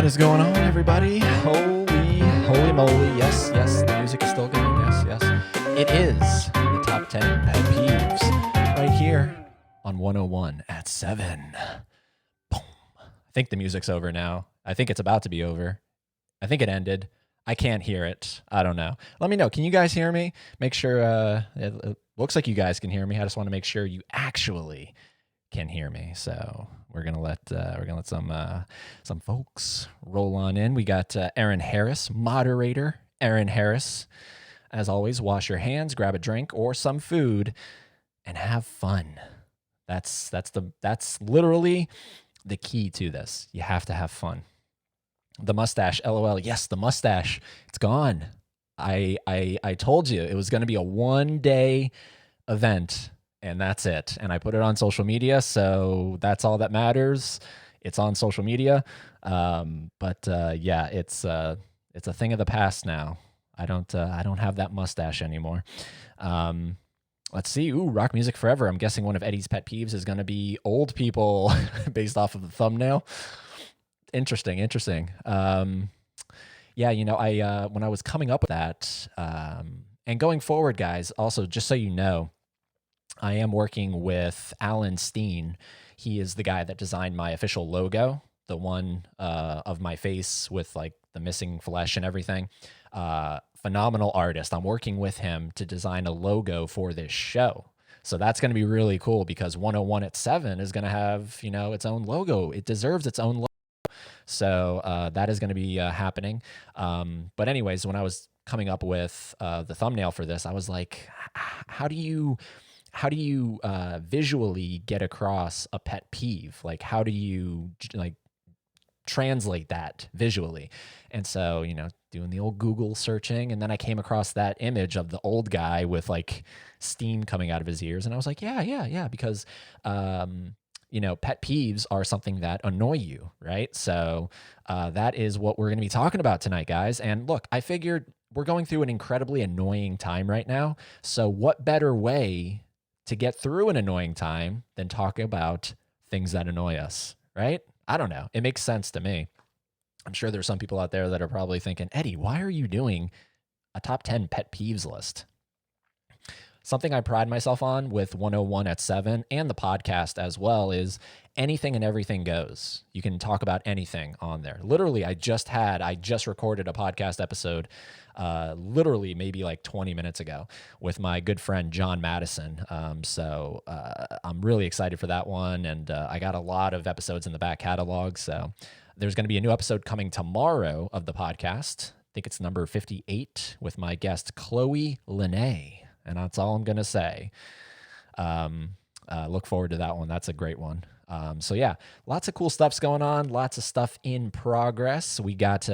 What is going on, everybody? Holy moly. Yes, the music is still going. Yes. It is the top 10 pet peeves right here on 101 at 7. Boom. I think the music's over now. I think it's about to be over. I think it ended. I can't hear it. I don't know. Let me know. Can you guys hear me? Make sure it looks like you guys can hear me. I just want to make sure you actually can hear me. So we're gonna let some folks roll on in. We got Aaron Harris, moderator. Aaron Harris, as always, wash your hands, grab a drink or some food, and have fun. That's literally the key to this. You have to have fun. The mustache, LOL. Yes, the mustache. It's gone. I told you it was going to be a 1-day event, and that's it. And I put it on social media, so that's all that matters. It's on social media. Yeah, it's a thing of the past now. I don't have that mustache anymore. Let's see. Ooh, rock music forever. I'm guessing one of Eddie's pet peeves is going to be old people based off of the thumbnail. Interesting. Yeah, I when I was coming up with that, and going forward, guys, also just so you know, I am working with Alan Steen. He is the guy that designed my official logo, the one of my face with like the missing flesh and everything. Phenomenal artist. I'm working with him to design a logo for this show. So that's going to be really cool because 101 at 7 is going to have, its own logo. It deserves its own logo. So that is going to be happening. But anyways, when I was coming up with the thumbnail for this, I was like, how do you visually get across a pet peeve? Like, how do you translate that visually? And so, doing the old Google searching, and then I came across that image of the old guy with like steam coming out of his ears. And I was like, yeah, because, pet peeves are something that annoy you, right? So that is what we're going to be talking about tonight, guys. And look, I figured we're going through an incredibly annoying time right now. So what better way to get through an annoying time than talk about things that annoy us, right? I don't know. It makes sense to me. I'm sure there's some people out there that are probably thinking, Eddie, why are you doing a top 10 pet peeves list? Something I pride myself on with 101 at 7 and the podcast as well is anything and everything goes. You can talk about anything on there. Literally, I just recorded a podcast episode literally maybe like 20 minutes ago with my good friend John Madison. So I'm really excited for that one. And I got a lot of episodes in the back catalog. So there's going to be a new episode coming tomorrow of the podcast. I think it's number 58 with my guest Chloe Lene. And that's all I'm going to say. Look forward to that one. That's a great one. So yeah, lots of cool stuff's going on. Lots of stuff in progress. We got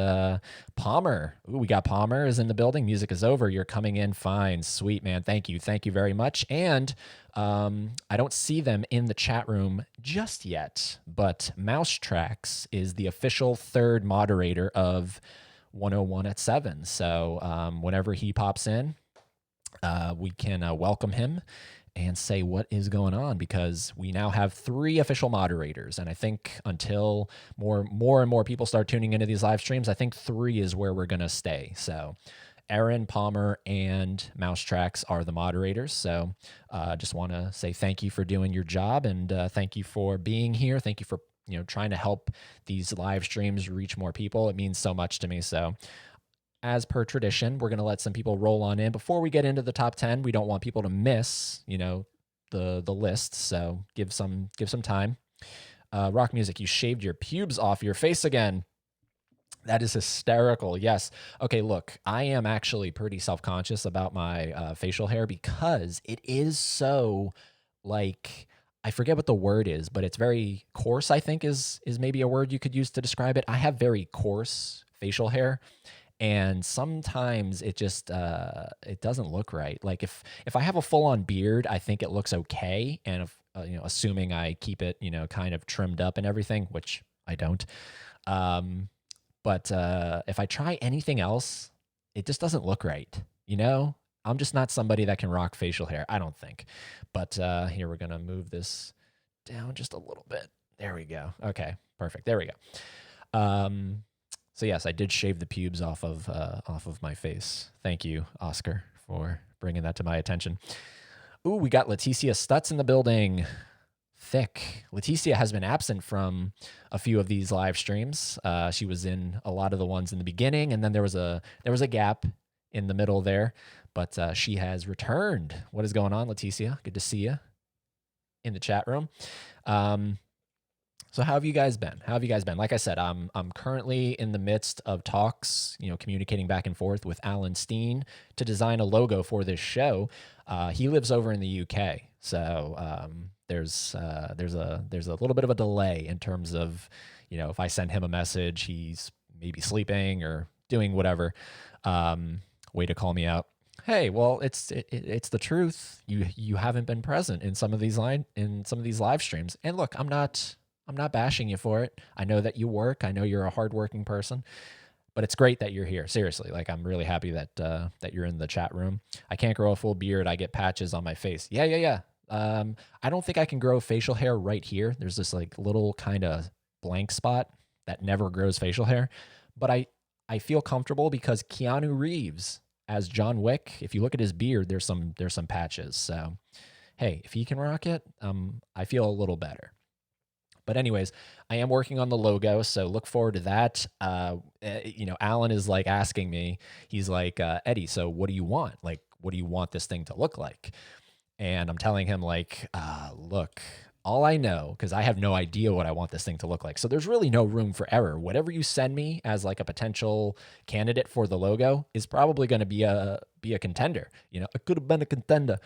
Palmer. Ooh, we got Palmer is in the building. Music is over. You're coming in fine. Sweet, man. Thank you. Thank you very much. And I don't see them in the chat room just yet, but Mousetracks is the official third moderator of 101 at 7. So whenever he pops in, we can welcome him and say what is going on, because we now have 3 official moderators. And I think until more and more people start tuning into these live streams, I think 3 is where we're going to stay. So Aaron, Palmer, and Mousetracks are the moderators. So just want to say thank you for doing your job, and thank you for being here. Thank you for trying to help these live streams reach more people. It means so much to me. So as per tradition, we're going to let some people roll on in. Before we get into the top 10, we don't want people to miss, the list. So give some time. Rock music, you shaved your pubes off your face again. That is hysterical. Yes. Okay, look, I am actually pretty self-conscious about my facial hair because it is so, like, I forget what the word is, but it's very coarse, I think is maybe a word you could use to describe it. I have very coarse facial hair. And sometimes it just it doesn't look right. Like if I have a full on beard, I think it looks okay. And if, assuming I keep it kind of trimmed up and everything, which I don't. But if I try anything else, it just doesn't look right. I'm just not somebody that can rock facial hair, I don't think. But here, we're gonna move this down just a little bit. There we go. Okay, perfect. There we go. So yes, I did shave the pubes off of my face. Thank you, Oscar, for bringing that to my attention. Ooh, we got Leticia Stutz in the building. Thick. Leticia has been absent from a few of these live streams. She was in a lot of the ones in the beginning, and then there was a gap in the middle there, but she has returned. What is going on, Leticia? Good to see you in the chat room. So how have you guys been? How have you guys been? Like I said, I'm currently in the midst of talks, communicating back and forth with Alan Steen to design a logo for this show. He lives over in the UK, so there's a little bit of a delay in terms of, if I send him a message, he's maybe sleeping or doing whatever. Way to call me out. Hey, well, it's the truth. You haven't been present in some of these live streams, and look, I'm not bashing you for it. I know that you work. I know you're a hardworking person, but it's great that you're here. Seriously, like I'm really happy that that you're in the chat room. I can't grow a full beard. I get patches on my face. Yeah. I don't think I can grow facial hair right here. There's this like little kind of blank spot that never grows facial hair, but I feel comfortable because Keanu Reeves as John Wick, if you look at his beard, there's some patches. So, hey, if he can rock it, I feel a little better. But anyways, I am working on the logo, so look forward to that. Alan is like asking me, he's like, Eddie, so what do you want? Like, what do you want this thing to look like? And I'm telling him like, look, all I know, because I have no idea what I want this thing to look like. So there's really no room for error. Whatever you send me as like a potential candidate for the logo is probably going to be a contender. It could have been a contender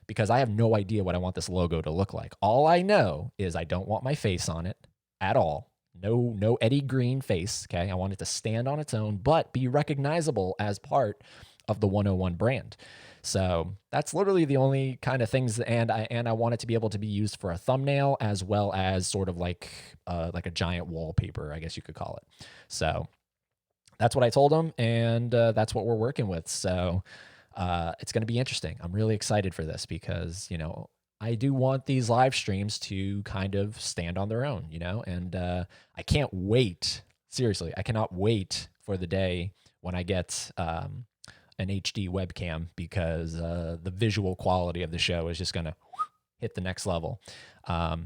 because I have no idea what I want this logo to look like. All I know is I don't want my face on it at all. No Eddie Green face, okay? I want it to stand on its own, but be recognizable as part of the 101 brand. So that's literally the only kind of things, and I want it to be able to be used for a thumbnail as well as sort of like a giant wallpaper, I guess you could call it. So that's what I told him, and that's what we're working with. So it's going to be interesting. I'm really excited for this because, I do want these live streams to kind of stand on their own, and I can't wait. Seriously, I cannot wait for the day when I get an HD webcam because the visual quality of the show is just going to hit the next level.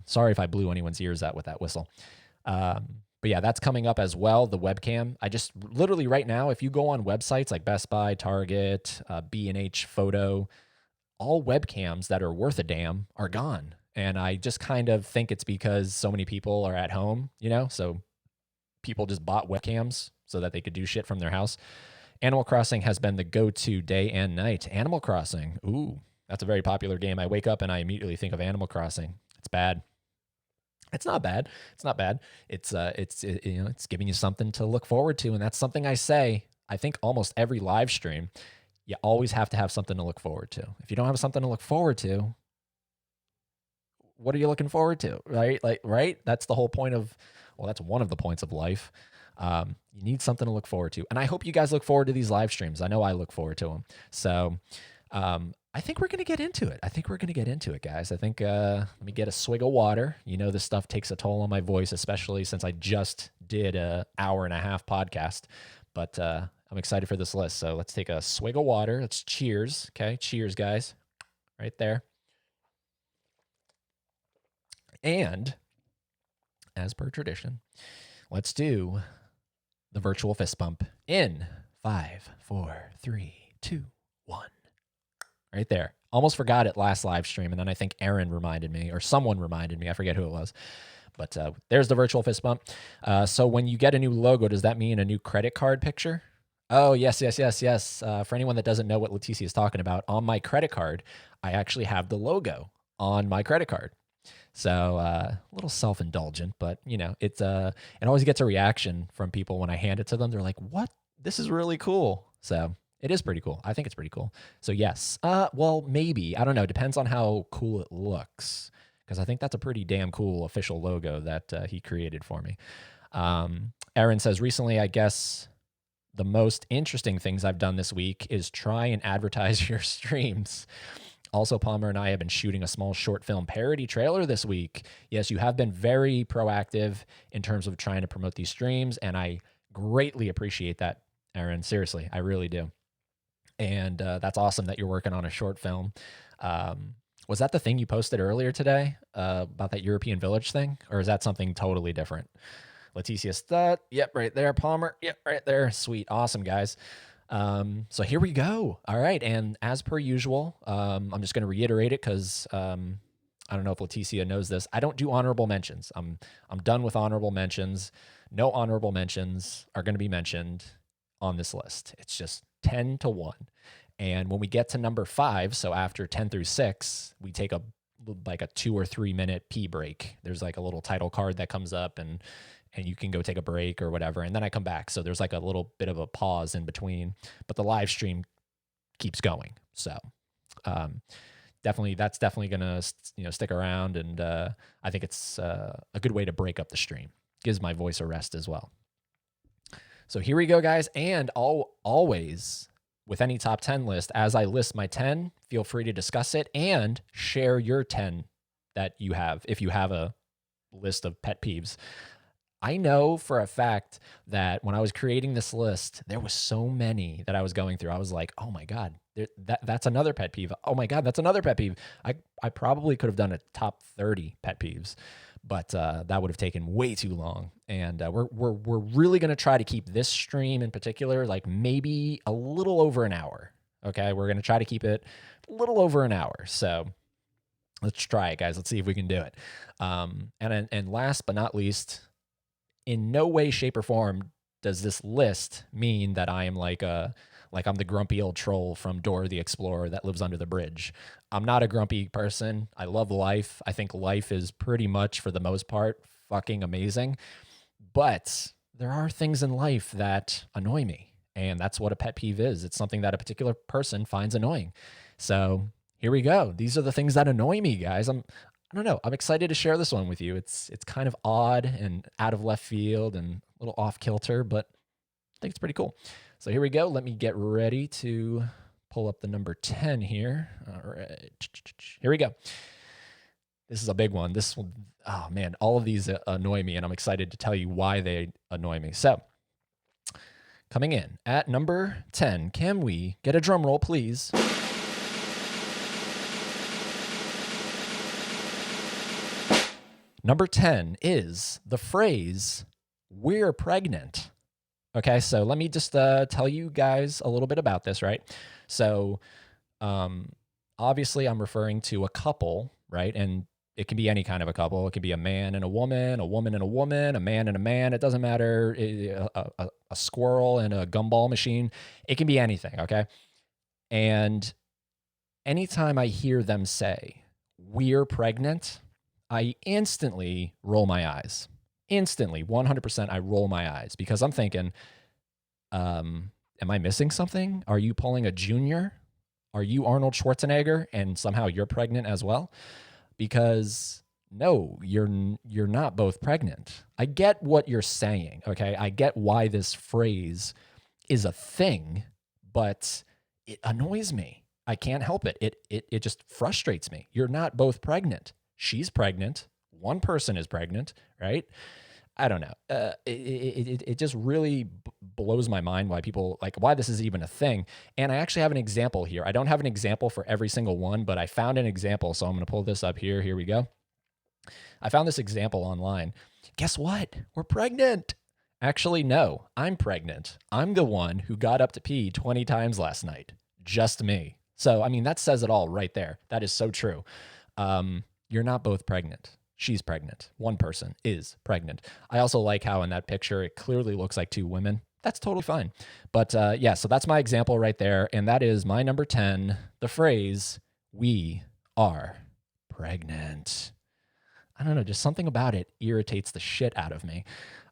Sorry if I blew anyone's ears out with that whistle. But yeah, that's coming up as well, the webcam. I just literally right now, if you go on websites like Best Buy, Target, B&H Photo, all webcams that are worth a damn are gone. And I just kind of think it's because so many people are at home, so people just bought webcams so that they could do shit from their house. Animal Crossing has been the go-to day and night. Animal Crossing, ooh, that's a very popular game. I wake up and I immediately think of Animal Crossing. It's bad. It's not bad. It's not bad. It's giving you something to look forward to, and that's something I say. I think almost every live stream, you always have to have something to look forward to. If you don't have something to look forward to, what are you looking forward to, right? Right? That's the whole point of, well, that's one of the points of life. You need something to look forward to. And I hope you guys look forward to these live streams. I know I look forward to them. So I think we're going to get into it. Guys. I think let me get a swig of water. This stuff takes a toll on my voice, especially since I just did an hour and a half podcast. But I'm excited for this list. So let's take a swig of water. Let's cheers. Okay, cheers, guys. Right there. And as per tradition, let's do the virtual fist bump in 5, 4, 3, 2, 1. Right there. Almost forgot it last live stream, and then I think Aaron reminded me, or someone reminded me. I forget who it was. But there's the virtual fist bump. So when you get a new logo, does that mean a new credit card picture? Oh, yes. For anyone that doesn't know what Leticia is talking about, on my credit card, I actually have the logo on my credit card. So a little self-indulgent, but it always gets a reaction from people when I hand it to them. They're like, "What? This is really cool." So it is pretty cool. I think it's pretty cool. So yes, well, maybe, I don't know. Depends on how cool it looks, because I think that's a pretty damn cool official logo that he created for me. Aaron says, recently, I guess the most interesting things I've done this week is try and advertise your streams. Also, Palmer and I have been shooting a small short film parody trailer this week. Yes, you have been very proactive in terms of trying to promote these streams, and I Greatly appreciate that, Aaron. Seriously, I really do. And that's awesome that you're working on a short film. Was that the thing you posted earlier today about that European village thing? Or is that something totally different? Leticia Stud. Yep, right there. Palmer. Yep, right there. Sweet. Awesome, guys. So here we go. All right. And as per usual, I'm just going to reiterate it because I don't know if Leticia knows this. I don't do honorable mentions. I'm done with honorable mentions. No honorable mentions are going to be mentioned on this list. It's just 10 to 1. And when we get to number 5, so after 10 through 6, we take a 2 or 3 minute pee break. There's like a little title card that comes up and you can go take a break or whatever. And then I come back. So there's like a little bit of a pause in between, but the live stream keeps going. So that's definitely going to stick around. And I think it's a good way to break up the stream. Gives my voice a rest as well. So here we go, guys. And always with any top 10 list, as I list my 10, feel free to discuss it and share your 10 that you have if you have a list of pet peeves. I know for a fact that when I was creating this list, there was so many that I was going through. I was like, oh my God, that's another pet peeve. Oh my God, that's another pet peeve. I probably could have done a top 30 pet peeves, but that would have taken way too long. And we're really going to try to keep this stream in particular, like maybe a little over an hour. Okay, we're going to try to keep it a little over an hour. So let's try it, guys. Let's see if we can do it. And last but not least, in no way, shape, or form does this list mean that I am like I'm the grumpy old troll from Dora the Explorer that lives under the bridge. I'm not a grumpy person. I love life. I think life is pretty much, for the most part, fucking amazing. But there are things in life that annoy me. And that's what a pet peeve is. It's something that a particular person finds annoying. So here we go. These are the things that annoy me, guys. I don't know. I'm excited to share this one with you. It's kind of odd and out of left field and a little off kilter, but I think it's pretty cool. So here we go. Let me get ready to pull up the number 10 here. All right. Here we go. This is a big one. This one, oh man, all of these annoy me, and I'm excited to tell you why they annoy me. So coming in at number 10, can we get a drum roll, please? Number 10 is the phrase, "we're pregnant." Okay, so let me just tell you guys a little bit about this, right? So obviously I'm referring to a couple, right? And it can be any kind of a couple. It can be a man and a woman and a woman, a man and a man. It doesn't matter. A squirrel and a gumball machine. It can be anything, okay? And anytime I hear them say, "we're pregnant," I instantly roll my eyes. Instantly, 100%, I roll my eyes because I'm thinking, am I missing something? Are you pulling a junior? Are you Arnold Schwarzenegger and somehow you're pregnant as well? Because no, you're not both pregnant. I get what you're saying, okay? I get why this phrase is a thing, but it annoys me. I can't help it. It just frustrates me. You're not both pregnant. She's pregnant. One person is pregnant, right? I don't know. It just really blows my mind why people, like, why this is even a thing. And I actually have an example here. I don't have an example for every single one, but I found an example. So I'm going to pull this up here. Here we go. I found this example online. Guess what? We're pregnant. Actually, no, I'm pregnant. I'm the one who got up to pee 20 times last night. Just me. So, I mean, that says it all right there. That is so true. You're not both pregnant. She's pregnant. One person is pregnant. I also like how in that picture, it clearly looks like two women. That's totally fine. But yeah, so that's my example right there. And that is my number 10, the phrase, "we are pregnant." I don't know, just something about it irritates the shit out of me.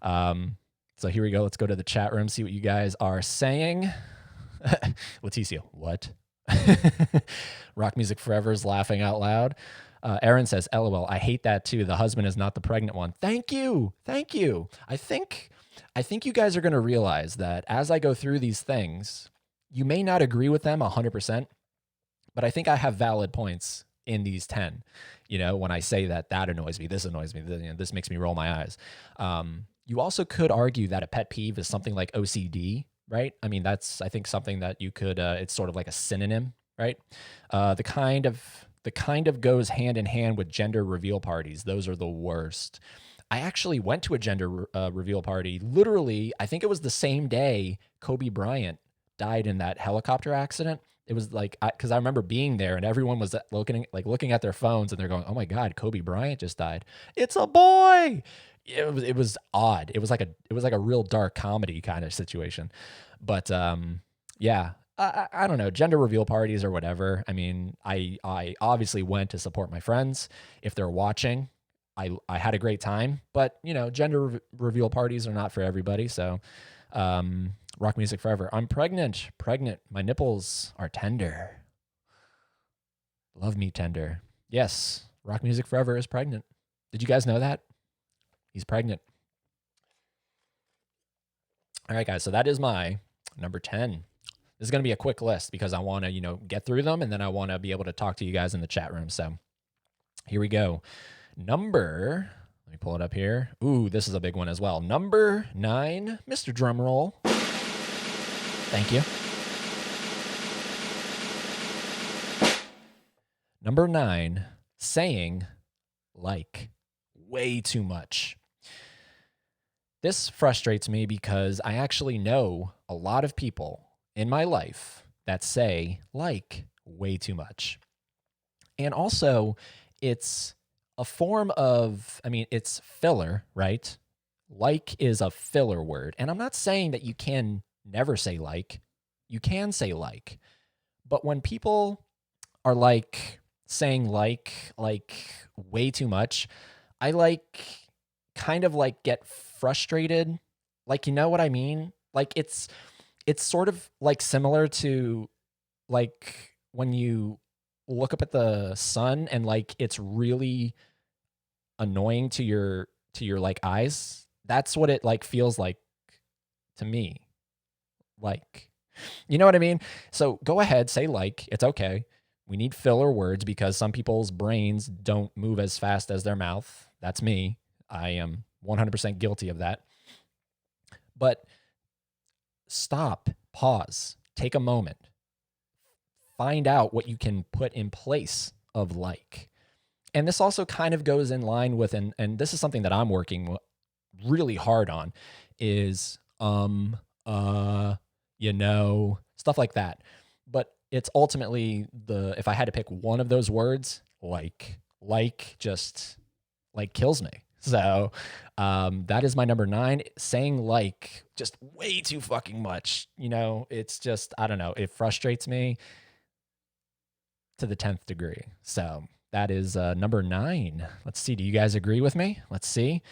So here we go. Let's go to the chat room, see what you guys are saying. Leticia, what? Rock Music Forever is laughing out loud. Aaron says, "LOL, I hate that too. The husband is not the pregnant one." Thank you. Thank you. I think you guys are going to realize that as I go through these things, you may not agree with them 100%, but I think I have valid points in these 10. You know, when I say that annoys me, this annoys me, this makes me roll my eyes. You also could argue that a pet peeve is something like OCD, right? I mean, that's, I think, something that you could, it's sort of like a synonym, right? The kind of goes hand in hand with gender reveal parties. Those are the worst. I actually went to a gender reveal party. Literally, I think it was the same day Kobe Bryant died in that helicopter accident. It was like, because I remember being there and everyone was looking at their phones and they're going, "Oh my God, Kobe Bryant just died. It's a boy." It was odd. It was like a real dark comedy kind of situation. But yeah, I don't know, gender reveal parties or whatever. I mean, I obviously went to support my friends. If they're watching, I had a great time. But gender reveal parties are not for everybody. So rock music forever. I'm pregnant. My nipples are tender. Love me tender. Yes, rock music forever is pregnant. Did you guys know that? He's pregnant. All right, guys. So that is my number 10. This is going to be a quick list because I want to, get through them and then I want to be able to talk to you guys in the chat room. So here we go. Let me pull it up here. Ooh, this is a big one as well. Number 9, Mr. Drumroll. Thank you. Number 9, saying like way too much. This frustrates me because I actually know a lot of people in my life that say like way too much. And also, it's a form of, it's filler, right? Like is a filler word. And I'm not saying that you can never say like. You can say like. But when people are saying like way too much, I kind of get frustrated. You know what I mean? It's sort of similar to when you look up at the sun and it's really annoying to your eyes. That's what it feels like to me. You know what I mean? So go ahead, say it's okay. We need filler words because some people's brains don't move as fast as their mouth. That's me. I am 100% guilty of that. But stop, pause, take a moment. Find out what you can put in place of like. And this also kind of goes in line with, and this is something that I'm working really hard on, is stuff like that. But it's ultimately if I had to pick one of those words, just kills me. So that is my number 9. Saying just way too fucking much. It's just, I don't know. It frustrates me to the 10th degree. So that is number 9. Let's see. Do you guys agree with me? Let's see.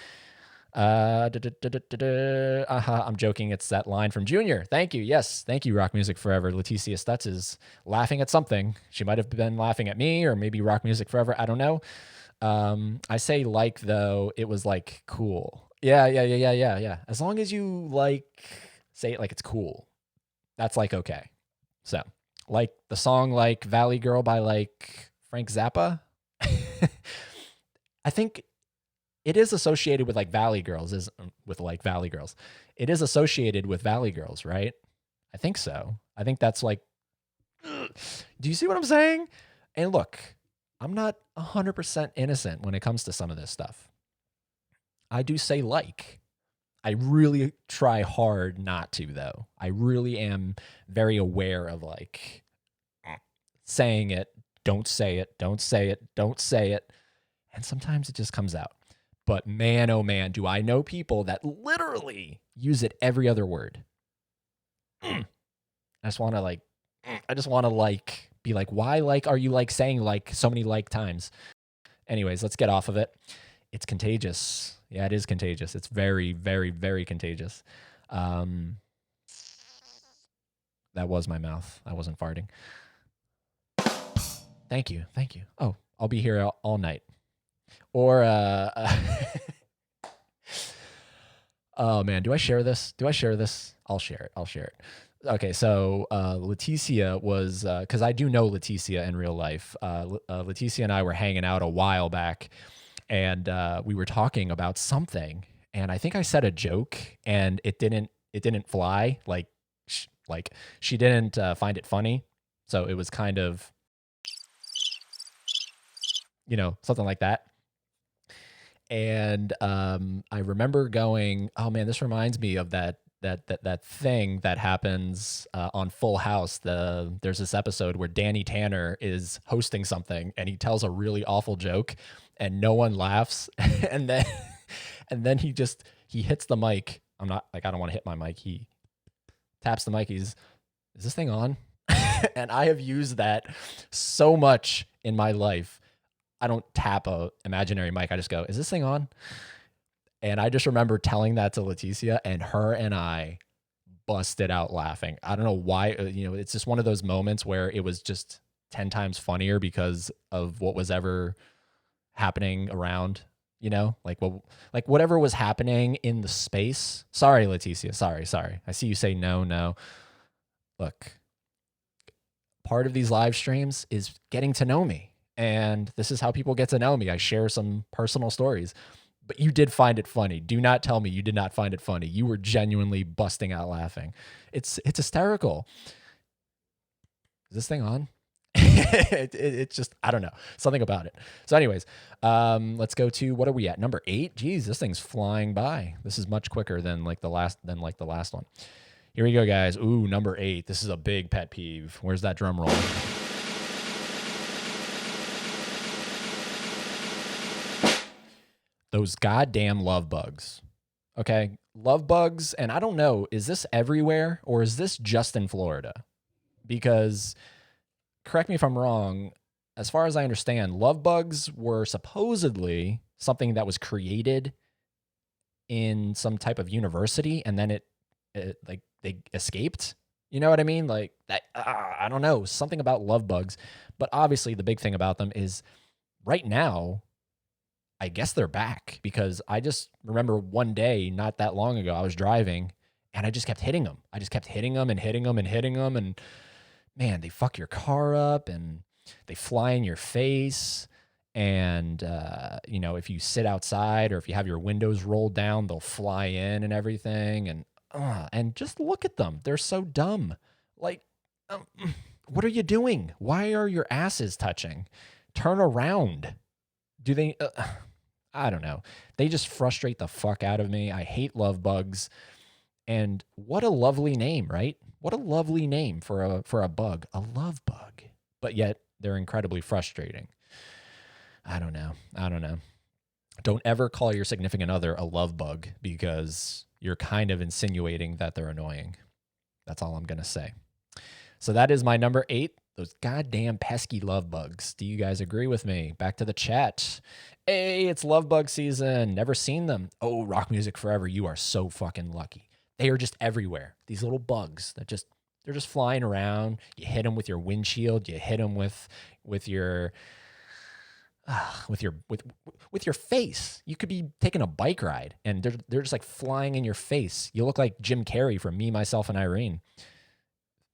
I'm joking. It's that line from Junior. Thank you. Yes. Thank you, Rock Music Forever. Leticia Stutz is laughing at something. She might have been laughing at me or maybe Rock Music Forever. I don't know. I say though, it was cool. Yeah. As long as you say it it's cool. That's okay. So the song Valley Girl by Frank Zappa. I think it is associated with Valley Girls, Valley Girls. It is associated with Valley Girls, right? I think so. I think that's do you see what I'm saying? And look, I'm not 100% innocent when it comes to some of this stuff. I do say I really try hard not to, though. I really am very aware of saying it, don't say it, don't say it, don't say it. And sometimes it just comes out. But man, oh man, do I know people that literally use it every other word. I just want to be why are you saying so many times? Anyways, let's get off of it. It's contagious. Yeah, it is contagious. It's very, very, very contagious. That was my mouth. I wasn't farting. Thank you. Oh, I'll be here all night. Or oh man, do I share this? I'll share it. Okay, so Leticia was, because I do know Leticia in real life. Leticia and I were hanging out a while back, and we were talking about something, and I think I said a joke, and it didn't fly. Like she didn't find it funny, so it was kind of, something like that. And I remember going, "Oh man, this reminds me of that thing that happens on Full House." There's this episode where Danny Tanner is hosting something, and he tells a really awful joke, and no one laughs, and then he hits the mic. I'm not like, I don't want to hit my mic. He taps the mic. Is this thing on? And I have used that so much in my life. I don't tap a imaginary mic. I just go, "Is this thing on?" And I just remember telling that to Leticia, and her and I busted out laughing. I don't know why. It's just one of those moments where it was just 10 times funnier because of what was ever happening around. Like whatever was happening in the space. Sorry, Leticia. Sorry. I see you say no. Look, part of these live streams is getting to know me. And this is how people get to know me. I share some personal stories. But you did find it funny. Do not tell me you did not find it funny. You were genuinely busting out laughing. It's hysterical. Is this thing on? It's just, I don't know, something about it. So anyways, let's go to, what are we at? Number 8. Geez, this thing's flying by. This is much quicker than the last one. Here we go, guys. Ooh, number 8. This is a big pet peeve. Where's that drum roll? Those goddamn love bugs. Okay, love bugs, and I don't know, is this everywhere or is this just in Florida? Because, correct me if I'm wrong, as far as I understand, love bugs were supposedly something that was created in some type of university, and then it like they escaped. You know what I mean? Like that. I don't know, something about love bugs. But obviously, the big thing about them is right now, I guess they're back, because I just remember one day not that long ago, I was driving and I just kept hitting them. I just kept hitting them and hitting them and hitting them. And man, they fuck your car up and they fly in your face. And, if you sit outside or if you have your windows rolled down, they'll fly in and everything. And just look at them. They're so dumb. Like, what are you doing? Why are your asses touching? Turn around. Do they? I don't know. They just frustrate the fuck out of me. I hate love bugs. And what a lovely name, right? What a lovely name for a bug, a love bug. But yet they're incredibly frustrating. I don't know. Don't ever call your significant other a love bug, because you're kind of insinuating that they're annoying. That's all I'm going to say. So that is my number 8. Those goddamn pesky love bugs. Do you guys agree with me? Back to the chat. Hey, it's love bug season. Never seen them. Oh, Rock Music Forever. You are so fucking lucky. They are just everywhere. These little bugs that they're just flying around. You hit them with your windshield. You hit them with your face. You could be taking a bike ride and they're just like flying in your face. You look like Jim Carrey from Me, Myself, and Irene.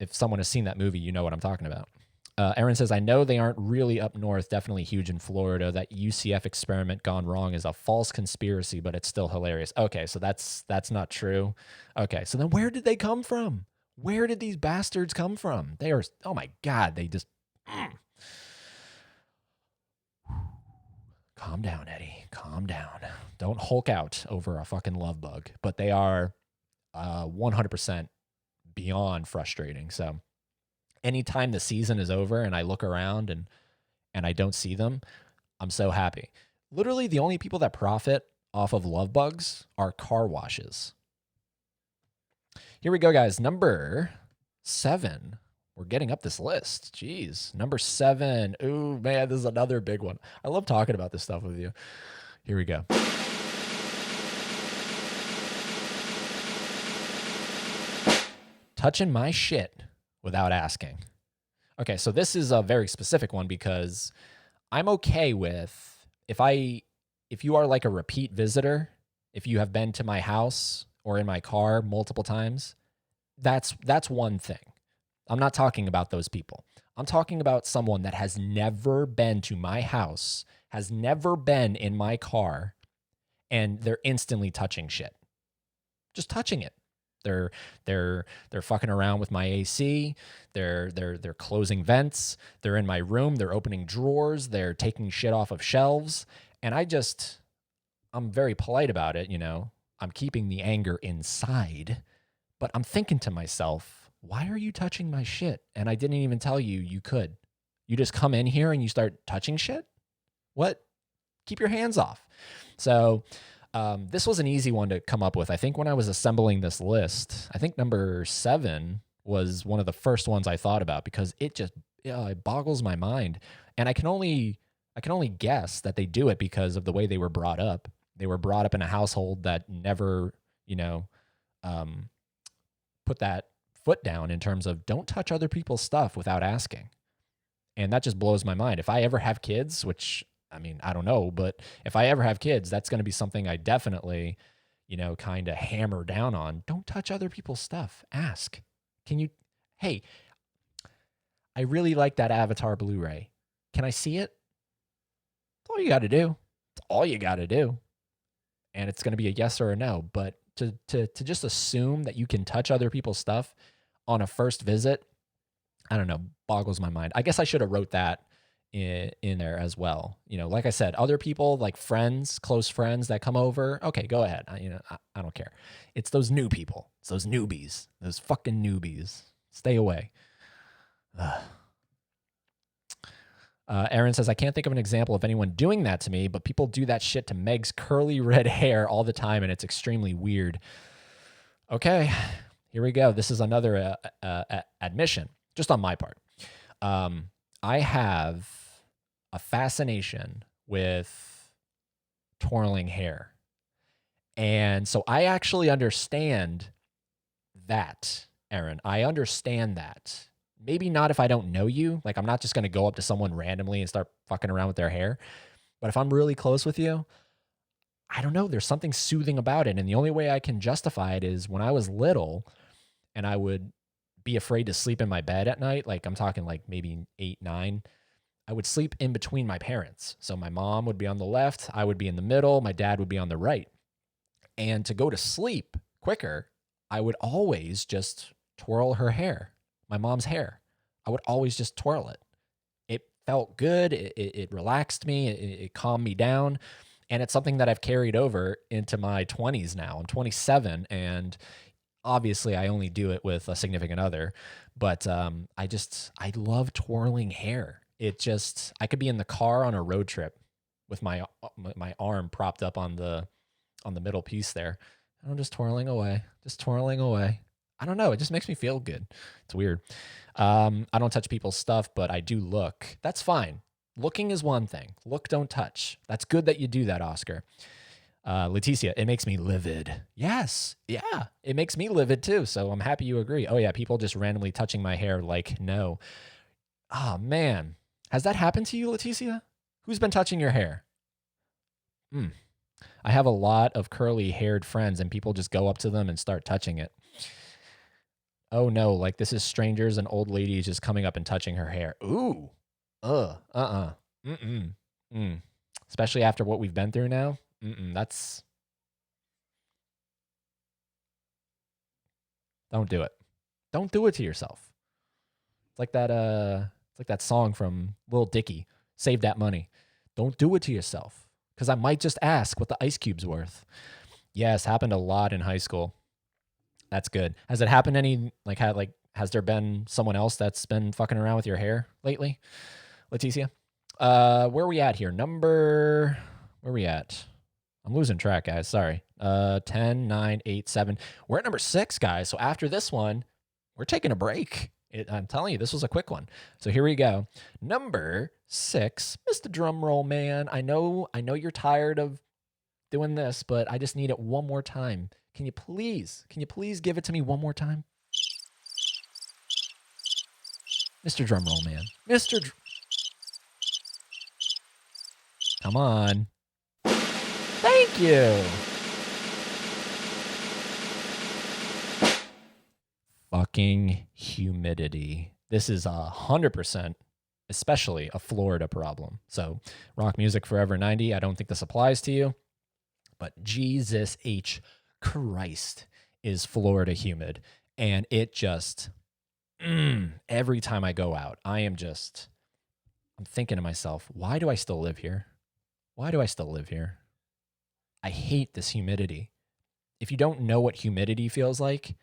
If someone has seen that movie, you know what I'm talking about. Aaron says, I know they aren't really up north, definitely huge in Florida. That UCF experiment gone wrong is a false conspiracy, but it's still hilarious. Okay, so that's not true. Okay, so then where did they come from? Where did these bastards come from? They are, oh my God, they just... Calm down, Eddie. Calm down. Don't Hulk out over a fucking love bug. But they are 100% beyond frustrating. So anytime the season is over and I look around and I don't see them, I'm so happy. Literally, the only people that profit off of love bugs are car washes. Here we go, guys. Number 7. We're getting up this list. Jeez. Number 7. Ooh, man, this is another big one. I love talking about this stuff with you. Here we go. Touching my shit without asking. Okay, so this is a very specific one, because I'm okay with if you are like a repeat visitor, if you have been to my house or in my car multiple times, that's one thing. I'm not talking about those people. I'm talking about someone that has never been to my house, has never been in my car, and they're instantly touching shit. Just touching it. They're fucking around with my AC. They're closing vents. They're in my room. They're opening drawers. They're taking shit off of shelves. And I'm very polite about it, you know. I'm keeping the anger inside, but I'm thinking to myself, why are you touching my shit? And I didn't even tell you you could. You just come in here and you start touching shit? What? Keep your hands off. So this was an easy one to come up with. I think when I was assembling this list, I think number 7 was one of the first ones I thought about because it just it boggles my mind. And I can only guess that they do it because of the way they were brought up. They were brought up in a household that never, you know, put that foot down in terms of don't touch other people's stuff without asking. And that just blows my mind. If I ever have kids, which I mean, I don't know, but if I ever have kids, that's going to be something I definitely, you know, kind of hammer down on. Don't touch other people's stuff. Ask. Hey, I really like that Avatar Blu-ray. Can I see it? That's all you got to do. It's all you got to do. And it's going to be a yes or a no. But to just assume that you can touch other people's stuff on a first visit, I don't know, boggles my mind. I guess I should have wrote that in there as well. You know, like I said, other people like friends, close friends that come over. Okay, go ahead. I don't care. It's those new people. It's those newbies. Those fucking newbies. Stay away. Aaron says, I can't think of an example of anyone doing that to me, but people do that shit to Meg's curly red hair all the time, and it's extremely weird. Okay, here we go. This is another admission, just on my part. I have a fascination with twirling hair. And so I actually understand that, Aaron. I understand that. Maybe not if I don't know you. Like, I'm not just going to go up to someone randomly and start fucking around with their hair. But if I'm really close with you, I don't know. There's something soothing about it. And the only way I can justify it is when I was little and I would be afraid to sleep in my bed at night. Like, I'm talking like maybe 8, 9. I would sleep in between my parents. So my mom would be on the left, I would be in the middle, my dad would be on the right. And to go to sleep quicker, I would always just twirl her hair, my mom's hair. I would always just twirl it. It felt good. It relaxed me. It calmed me down. And it's something that I've carried over into my 20s now. I'm 27, and obviously I only do it with a significant other. But I love twirling hair. I could be in the car on a road trip with my arm propped up on the middle piece there. And I'm just twirling away. I don't know. It just makes me feel good. It's weird. I don't touch people's stuff, but I do look. That's fine. Looking is one thing. Look, don't touch. That's good that you do that, Oscar. Leticia, it makes me livid. Yes. Yeah. It makes me livid too. So I'm happy you agree. Oh yeah. People just randomly touching my hair. Like, no. Oh man. Has that happened to you, Leticia? Who's been touching your hair? I have a lot of curly haired friends and people just go up to them and start touching it. Oh no, like this is strangers and old ladies just coming up and touching her hair. Ooh. Especially after what we've been through now. Don't do it. Don't do it to yourself. It's like that song from Lil Dicky, Save That Money. Don't do it to yourself, because I might just ask what the ice cube's worth. Yes, happened a lot in high school. That's good. Has it happened has there been someone else that's been fucking around with your hair lately, Leticia? Where are we at here? Where are we at? I'm losing track, guys. Sorry. 10, 9, 8, 7. We're at number 6, guys. So after this one, we're taking a break. I'm telling you, this was a quick one. So here we go. Number 6, Mr. Drumroll Man. I know you're tired of doing this, but I just need it one more time. Can you please give it to me one more time? Mr. Drumroll Man. Come on. Thank you. Fucking humidity. This is 100%, especially a Florida problem. So rock music forever 90. I don't think this applies to you. But Jesus H. Christ is Florida humid. And it just, every time I go out, I'm thinking to myself, why do I still live here? Why do I still live here? I hate this humidity. If you don't know what humidity feels like,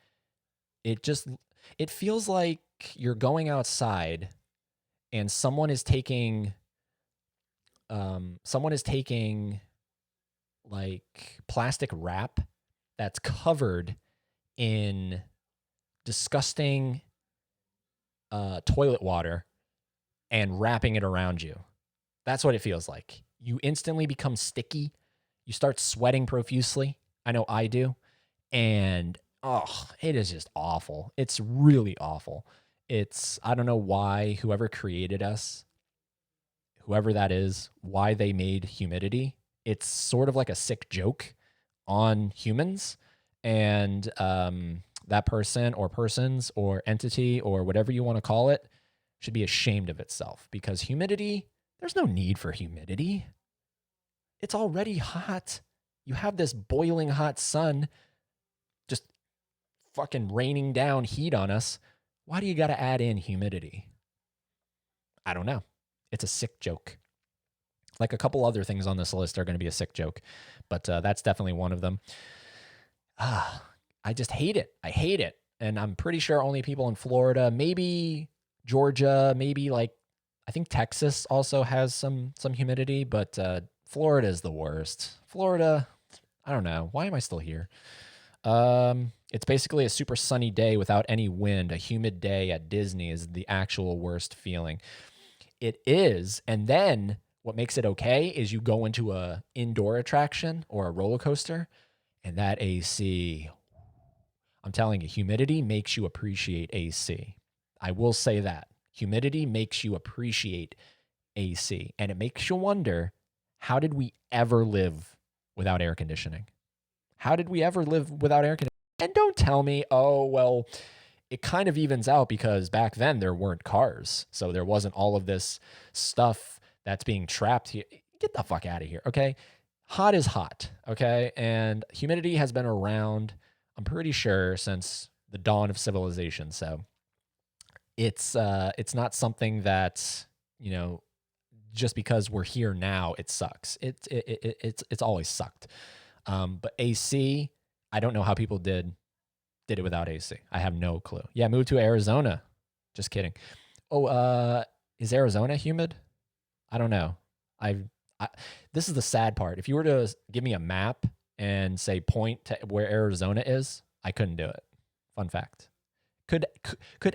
it feels like you're going outside and someone is taking like plastic wrap that's covered in disgusting toilet water and wrapping it around you. That's what it feels like. You instantly become sticky. You start sweating profusely. I know I do. And oh, it is just awful. It's really awful. I don't know why whoever created us, whoever that is, why they made humidity. It's sort of like a sick joke on humans. And that person or persons or entity or whatever you want to call it should be ashamed of itself, because humidity, there's no need for humidity. It's already hot. You have this boiling hot sun just fucking raining down heat on us. Why do you got to add in humidity? I don't know. It's a sick joke. Like a couple other things on this list are going to be a sick joke, but that's definitely one of them. I just hate it. I hate it. And I'm pretty sure only people in Florida, maybe Georgia, maybe like, I think Texas also has some humidity, but Florida is the worst. Florida, I don't know. Why am I still here? It's basically a super sunny day without any wind. A humid day at Disney is the actual worst feeling. It is. And then what makes it okay is you go into a indoor attraction or a roller coaster, and that AC, I'm telling you, humidity makes you appreciate AC. I will say that. Humidity makes you appreciate AC. And it makes you wonder, how did we ever live without air conditioning? How did we ever live without air conditioning? And don't tell me, oh, well, it kind of evens out because back then there weren't cars. So there wasn't all of this stuff that's being trapped here. Get the fuck out of here, okay? Hot is hot, okay? And humidity has been around, I'm pretty sure, since the dawn of civilization. So it's not something that, you know, just because we're here now, it sucks. It's always sucked. But AC, I don't know how people did it without AC. I have no clue. Yeah, moved to Arizona. Just kidding. Oh, is Arizona humid? I don't know. I this is the sad part. If you were to give me a map and say point to where Arizona is, I couldn't do it. Fun fact. Could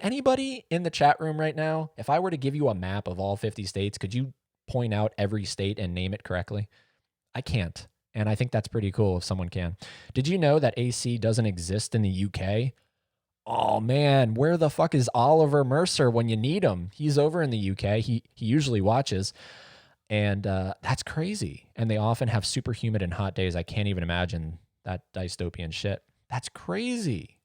anybody in the chat room right now, if I were to give you a map of all 50 states, could you point out every state and name it correctly? I can't. And I think that's pretty cool if someone can. Did you know that AC doesn't exist in the UK? Oh man, where the fuck is Oliver Mercer when you need him? He's over in the UK. He usually watches. And that's crazy. And they often have super humid and hot days. I can't even imagine that dystopian shit. That's crazy.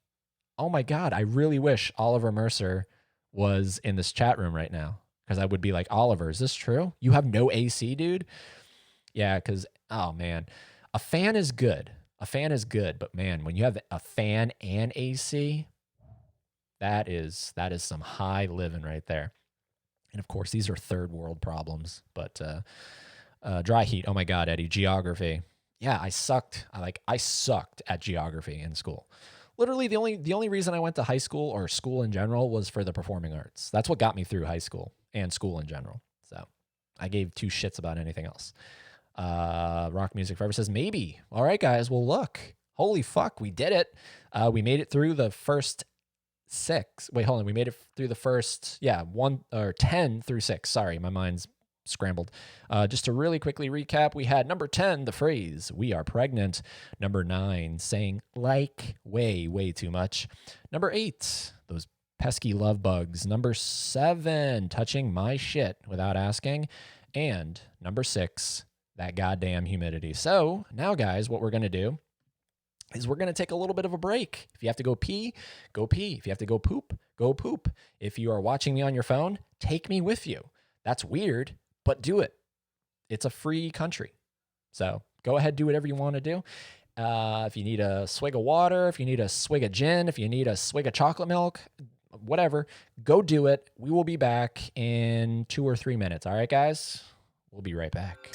Oh my God. I really wish Oliver Mercer was in this chat room right now, because I would be like, Oliver, is this true? You have no AC, dude? Yeah, because, oh man, a fan is good. A fan is good. But man, when you have a fan and AC, that is some high living right there. And of course, these are third world problems. But dry heat, oh my God, Eddie, geography. Yeah, I sucked at geography in school. Literally, the only reason I went to high school or school in general was for the performing arts. That's what got me through high school and school in general. So I gave two shits about anything else. Rock Music Forever says, maybe. All right, guys. Well, look. Holy fuck, we did it. We made it through the first 6. Wait, hold on. We made it through the first, 10 through 6. Sorry, my mind's scrambled. Just to really quickly recap, we had number 10, the phrase, we are pregnant. Number 9, saying like way too much. Number 8, those pesky love bugs. Number 7, touching my shit without asking. And number 6, that goddamn humidity. So now, guys, what we're going to do is we're going to take a little bit of a break. If you have to go pee, go pee. If you have to go poop, go poop. If you are watching me on your phone, take me with you. That's weird, but do it. It's a free country. So Go ahead, do whatever you want to do. If you need a swig of water, if you need a swig of gin, if you need a swig of chocolate milk, whatever, go do it. We will be back in 2 or 3 minutes. All right, guys? We'll be right back.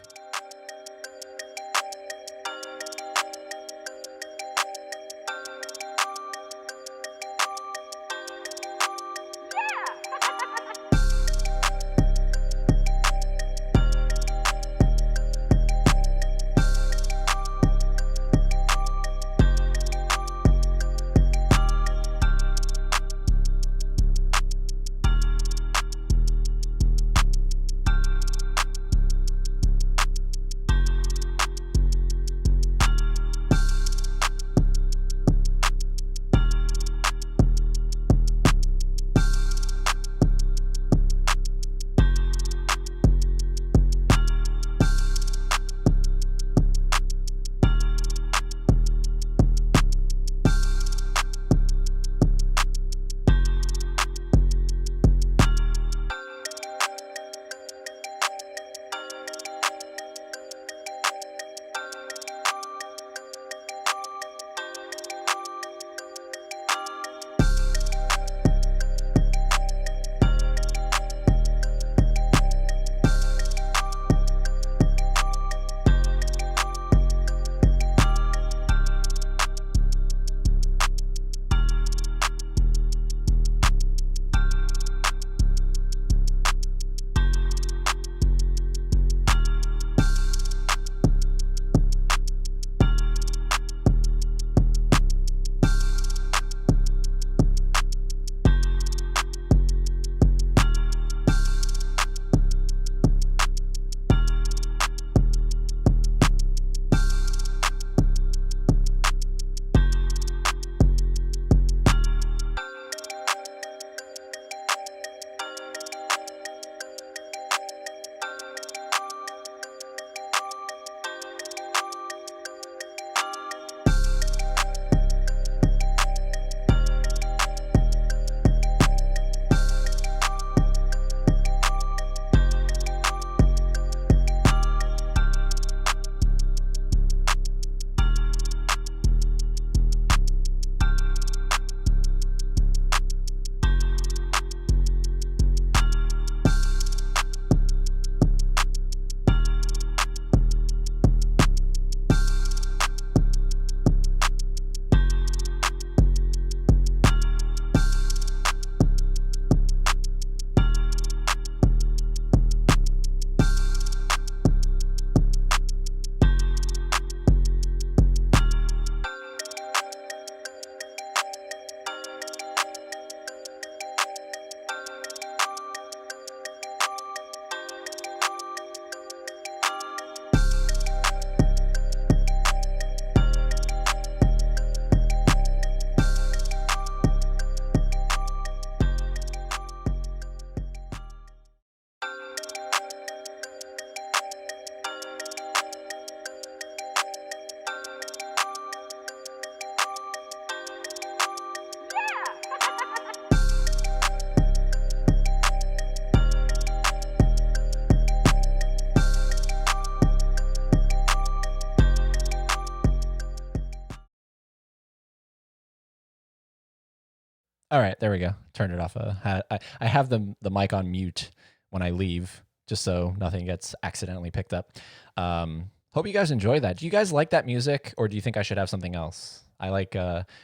All right, there we go. Turn it off. I have the mic on mute when I leave, just so nothing gets accidentally picked up. Hope you guys enjoy that. Do you guys like that music, or do you think I should have something else? I like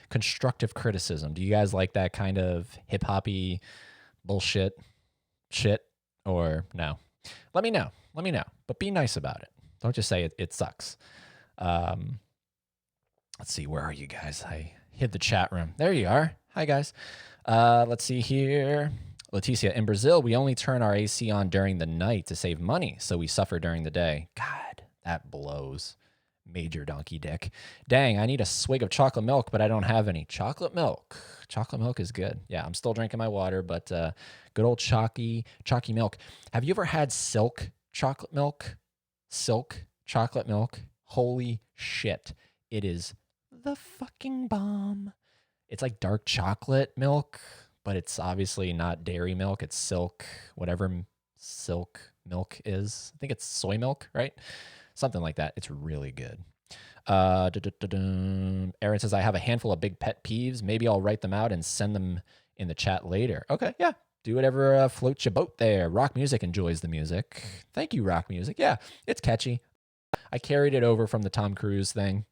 constructive criticism. Do you guys like that kind of hip hoppy bullshit shit, or no? Let me know. Let me know. But be nice about it. Don't just say it sucks. Let's see. Where are you guys? I hit the chat room. There you are. Hi, guys. Let's see here. Leticia, in Brazil, we only turn our AC on during the night to save money, so we suffer during the day. God, that blows. Major donkey dick. Dang, I need a swig of chocolate milk, but I don't have any. Chocolate milk. Chocolate milk is good. Yeah, I'm still drinking my water, but good old chalky milk. Have you ever had silk chocolate milk? Silk chocolate milk? Holy shit. It is the fucking bomb. It's like dark chocolate milk, but it's obviously not dairy milk. It's silk, whatever silk milk is. I think it's soy milk, right? something like that. It's really good. Aaron says, I have a handful of big pet peeves. Maybe I'll write them out and send them in the chat later. Okay, yeah. Do whatever floats your boat there. Rock Music enjoys the music. Thank you, Rock Music. Yeah, it's catchy. I carried it over from the Tom Cruise thing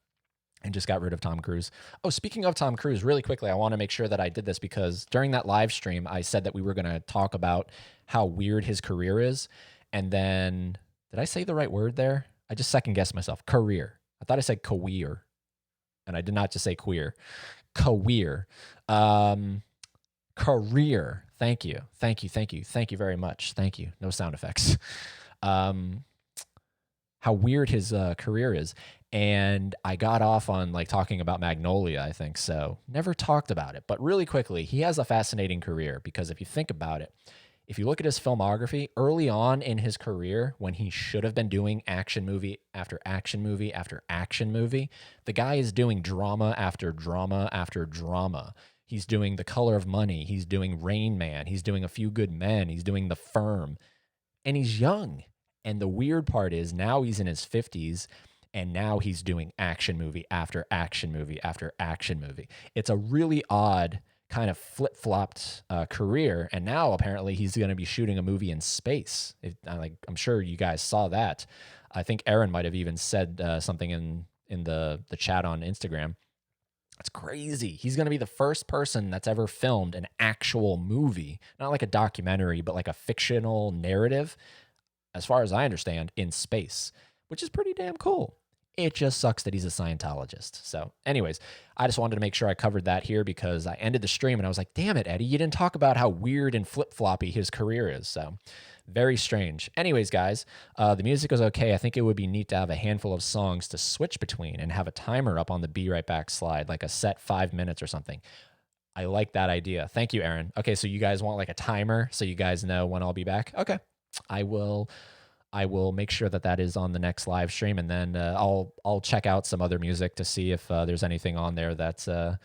and just got rid of Tom Cruise. Oh, speaking of Tom Cruise, really quickly, I want to make sure that I did this because during that live stream, I said that we were going to talk about how weird his career is. And then, did I say the right word there? I just second guessed myself. Career. I thought I said queer, and I did not just say queer. Career. Career. Thank you. Thank you. Thank you. Thank you very much. Thank you. No sound effects. How weird his career is. And I got off on like talking about Magnolia, I think. So never talked about it. But really quickly, he has a fascinating career because if you think about it, if you look at his filmography, early on in his career, when he should have been doing action movie after action movie after action movie, the guy is doing drama after drama after drama. He's doing The Color of Money. He's doing Rain Man. He's doing A Few Good Men. He's doing The Firm. And he's young. And the weird part is now he's in his 50s and now he's doing action movie after action movie after action movie. It's a really odd kind of flip-flopped career. And now apparently he's going to be shooting a movie in space. I'm sure you guys saw that. I think Aaron might have even said something in the chat on Instagram. It's crazy. He's going to be the first person that's ever filmed an actual movie, not like a documentary, but like a fictional narrative, as far as I understand, in space, which is pretty damn cool. It just sucks that he's a Scientologist. So anyways, I just wanted to make sure I covered that here because I ended the stream and I was like, damn it, Eddie, you didn't talk about how weird and flip-floppy his career is. So very strange. Anyways, guys, the music was okay. I think it would be neat to have a handful of songs to switch between and have a timer up on the Be Right Back slide, like a set 5 minutes or something. I like that idea. Thank you, Aaron. Okay, so you guys want like a timer so you guys know when I'll be back? Okay. I will make sure that is on the next live stream, and then I'll check out some other music to see if there's anything on there that's to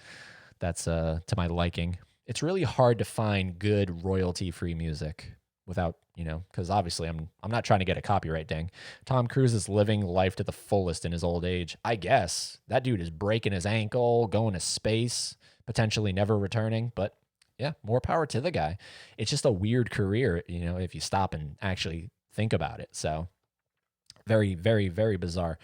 my liking. It's really hard to find good royalty-free music without, because obviously I'm not trying to get a copyright ding. Tom Cruise is living life to the fullest in his old age. I guess that dude is breaking his ankle, going to space, potentially never returning, but yeah, more power to the guy. It's just a weird career, if you stop and actually think about it. So very, very, very bizarre.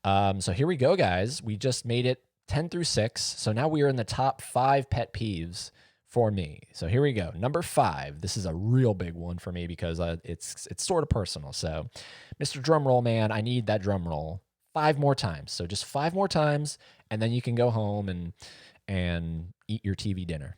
So here we go, guys. We just made it 10 through 6. So now we are in the top 5 pet peeves for me. So here we go. Number 5. This is a real big one for me because it's sort of personal. So Mr. Drumroll Man, I need that drum roll 5 more times. So just 5 more times, and then you can go home and eat your TV dinner.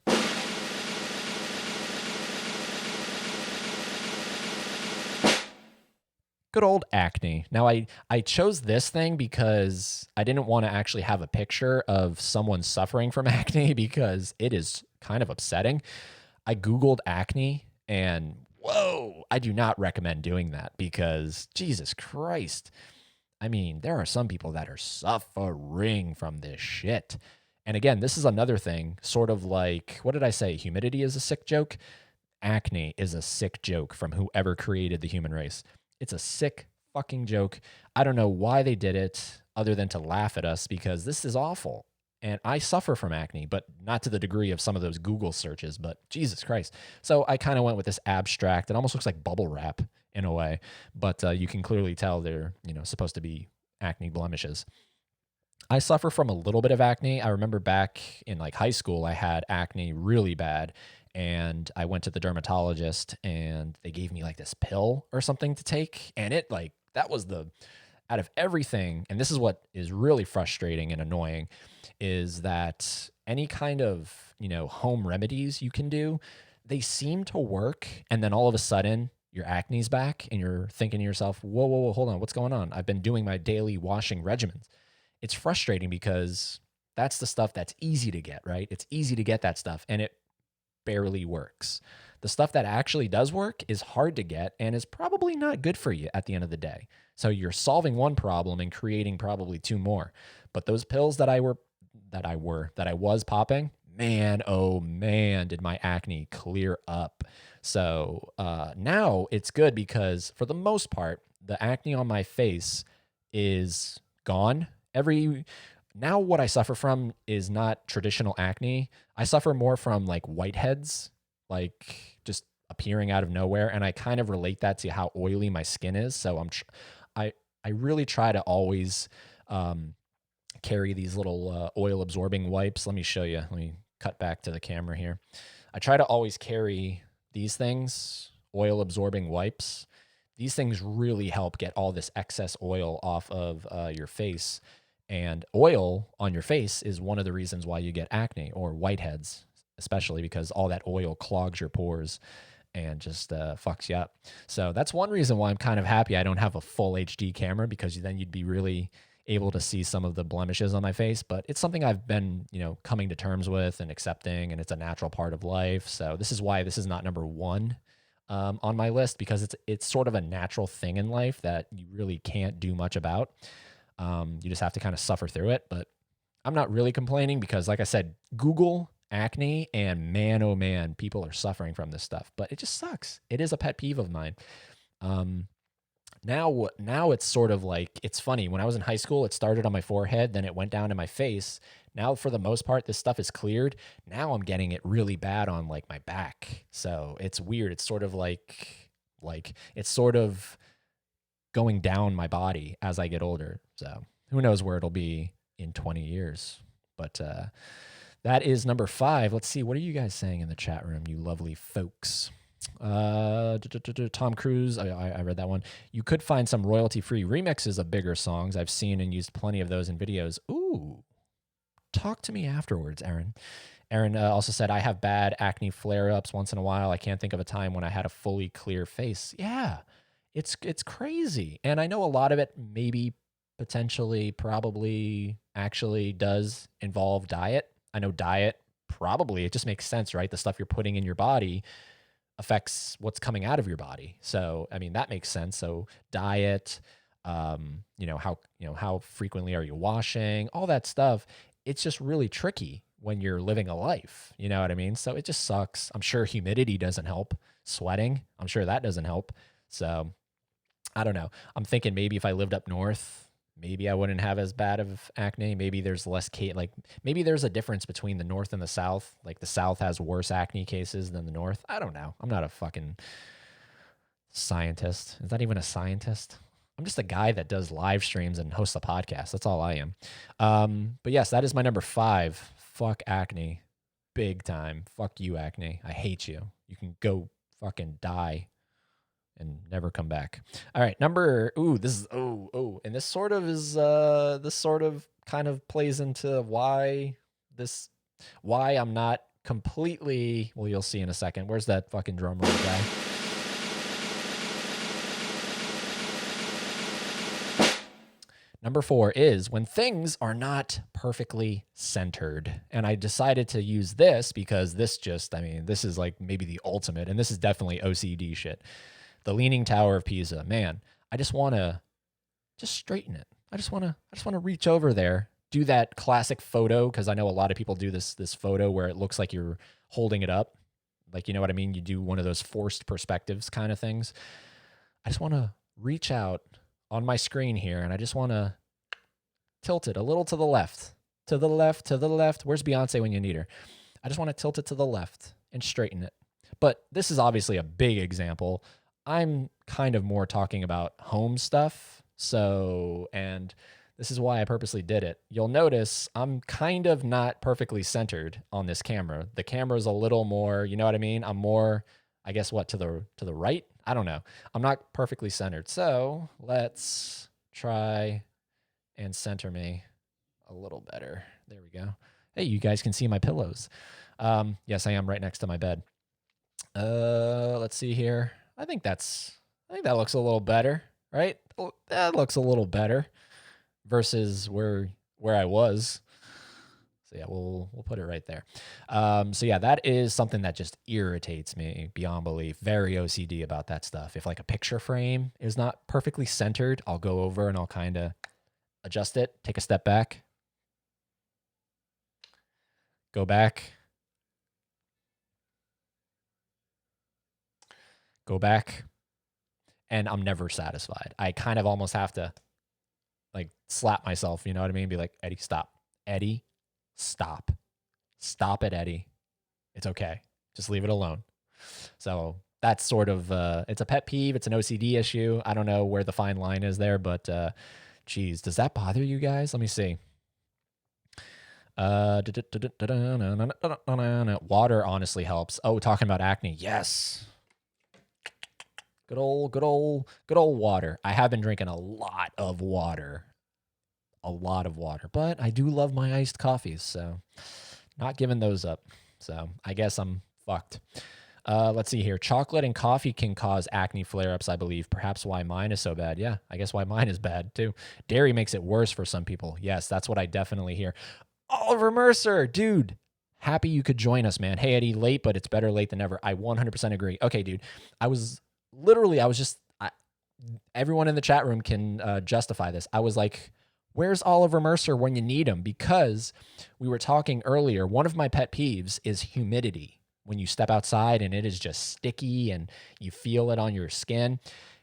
Good old acne. Now, I chose this thing because I didn't want to actually have a picture of someone suffering from acne because it is kind of upsetting. I Googled acne and whoa, I do not recommend doing that because Jesus Christ. I mean, there are some people that are suffering from this shit. And again, this is another thing, sort of like, what did I say? Humidity is a sick joke. Acne is a sick joke from whoever created the human race. It's a sick fucking joke. I don't know why they did it other than to laugh at us because this is awful. And I suffer from acne, but not to the degree of some of those Google searches, but Jesus Christ. So I kind of went with this abstract. It almost looks like bubble wrap in a way, but you can clearly tell they're, supposed to be acne blemishes. I suffer from a little bit of acne. I remember back in like high school, I had acne really bad. And I went to the dermatologist and they gave me like this pill or something to take. And it that was out of everything. And this is what is really frustrating and annoying is that any kind of, home remedies you can do, they seem to work. And then all of a sudden your acne's back and you're thinking to yourself, whoa, hold on. What's going on? I've been doing my daily washing regimens. It's frustrating because that's the stuff that's easy to get, right? It's easy to get that stuff. And it barely works. The stuff that actually does work is hard to get and is probably not good for you at the end of the day. So you're solving one problem and creating probably 2 more. But those pills that I was popping, man, oh man, did my acne clear up. So now it's good because for the most part, the acne on my face is gone. Now what I suffer from is not traditional acne. I suffer more from like whiteheads, like just appearing out of nowhere, and I kind of relate that to how oily my skin is. So I I really try to always um, carry these little oil absorbing wipes. Let me show you. Let me cut back to the camera here. I try to always carry these things, oil absorbing wipes. These things really help get all this excess oil off of your face. And oil on your face is one of the reasons why you get acne or whiteheads, especially because all that oil clogs your pores and just fucks you up. So that's one reason why I'm kind of happy I don't have a full HD camera, because then you'd be really able to see some of the blemishes on my face. But it's something I've been, coming to terms with and accepting, and it's a natural part of life. So this is why this is not number one on my list, because it's sort of a natural thing in life that you really can't do much about. You just have to kind of suffer through it. But I'm not really complaining because, like I said, Google acne, and man, oh man, people are suffering from this stuff. But it just sucks. It is a pet peeve of mine. Now it's sort of like, it's funny. When I was in high school, it started on my forehead, then it went down to my face. Now, for the most part, this stuff is cleared. Now I'm getting it really bad on like my back. So it's weird. It's sort of like it's sort of going down my body as I get older. So who knows where it'll be in 20 years. But that is number 5. Let's see. What are you guys saying in the chat room, you lovely folks? Tom Cruise. I read that one. You could find some royalty-free remixes of bigger songs. I've seen and used plenty of those in videos. Ooh, talk to me afterwards, Aaron. Aaron also said, I have bad acne flare-ups once in a while. I can't think of a time when I had a fully clear face. Yeah, it's crazy. And I know a lot of it maybe potentially probably actually does involve diet. I know diet probably, it just makes sense, right? The stuff you're putting in your body affects what's coming out of your body. So, I mean, that makes sense. So diet, how frequently are you washing, all that stuff. It's just really tricky when you're living a life. You know what I mean? So it just sucks. I'm sure humidity doesn't help. Sweating, I'm sure that doesn't help. So I don't know. I'm thinking maybe if I lived up north, maybe I wouldn't have as bad of acne. Maybe there's less maybe there's a difference between the North and the South. Like the South has worse acne cases than the North. I don't know. I'm not a fucking scientist. Is that even a scientist? I'm just a guy that does live streams and hosts a podcast. That's all I am. But yes, that is my number 5. Fuck acne. Big time. Fuck you, acne. I hate you. You can go fucking die and never come back. All right, and this sort of kind of plays into why I'm not completely, well, you'll see in a second. Where's that fucking drum roll guy? Number 4 is when things are not perfectly centered. And I decided to use this because this is like maybe the ultimate, and this is definitely OCD shit. The Leaning Tower of Pisa. Man, I just want to straighten it. I just want to reach over there, do that classic photo, because I know a lot of people do this photo where it looks like you're holding it up. Like, you know what I mean? You do one of those forced perspectives kind of things. I just want to reach out on my screen here, and I just want to tilt it a little to the left. To the left, to the left. Where's Beyonce when you need her? I just want to tilt it to the left and straighten it. But this is obviously a big example. I'm kind of more talking about home stuff. So, and this is why I purposely did it. You'll notice I'm kind of not perfectly centered on this camera. The camera's a little more, you know what I mean? I'm more, I guess, to the right? I don't know. I'm not perfectly centered. So let's try and center me a little better. There we go. Hey, you guys can see my pillows. Yes, I am right next to my bed. Let's see here. I think that looks a little better, right? That looks a little better versus where I was. So yeah, we'll put it right there. So yeah, that is something that just irritates me beyond belief. Very OCD about that stuff. If like a picture frame is not perfectly centered, I'll go over and I'll kind of adjust it, take a step back, go back, and I'm never satisfied. I kind of almost have to like slap myself, you know what I mean? Be like, Eddie, stop. Eddie, stop. Stop it, Eddie. It's okay. Just leave it alone. So that's sort of it's a pet peeve. It's an OCD issue. I don't know where the fine line is there, but geez, does that bother you guys? Let me see. Water honestly helps. Oh, talking about acne. Yes. Good old water. I have been drinking a lot of water. A lot of water. But I do love my iced coffees, so not giving those up. So I guess I'm fucked. Let's see here. Chocolate and coffee can cause acne flare-ups, I believe. Perhaps why mine is so bad. Yeah, I guess why mine is bad, too. Dairy makes it worse for some people. Yes, that's what I definitely hear. Oliver Mercer, dude. Happy you could join us, man. Hey, Eddie, late, but it's better late than never. I 100% agree. Okay, dude. Everyone in the chat room can justify this. I was like, where's Oliver Mercer when you need him? Because we were talking earlier, one of my pet peeves is humidity. When you step outside and it is just sticky and you feel it on your skin.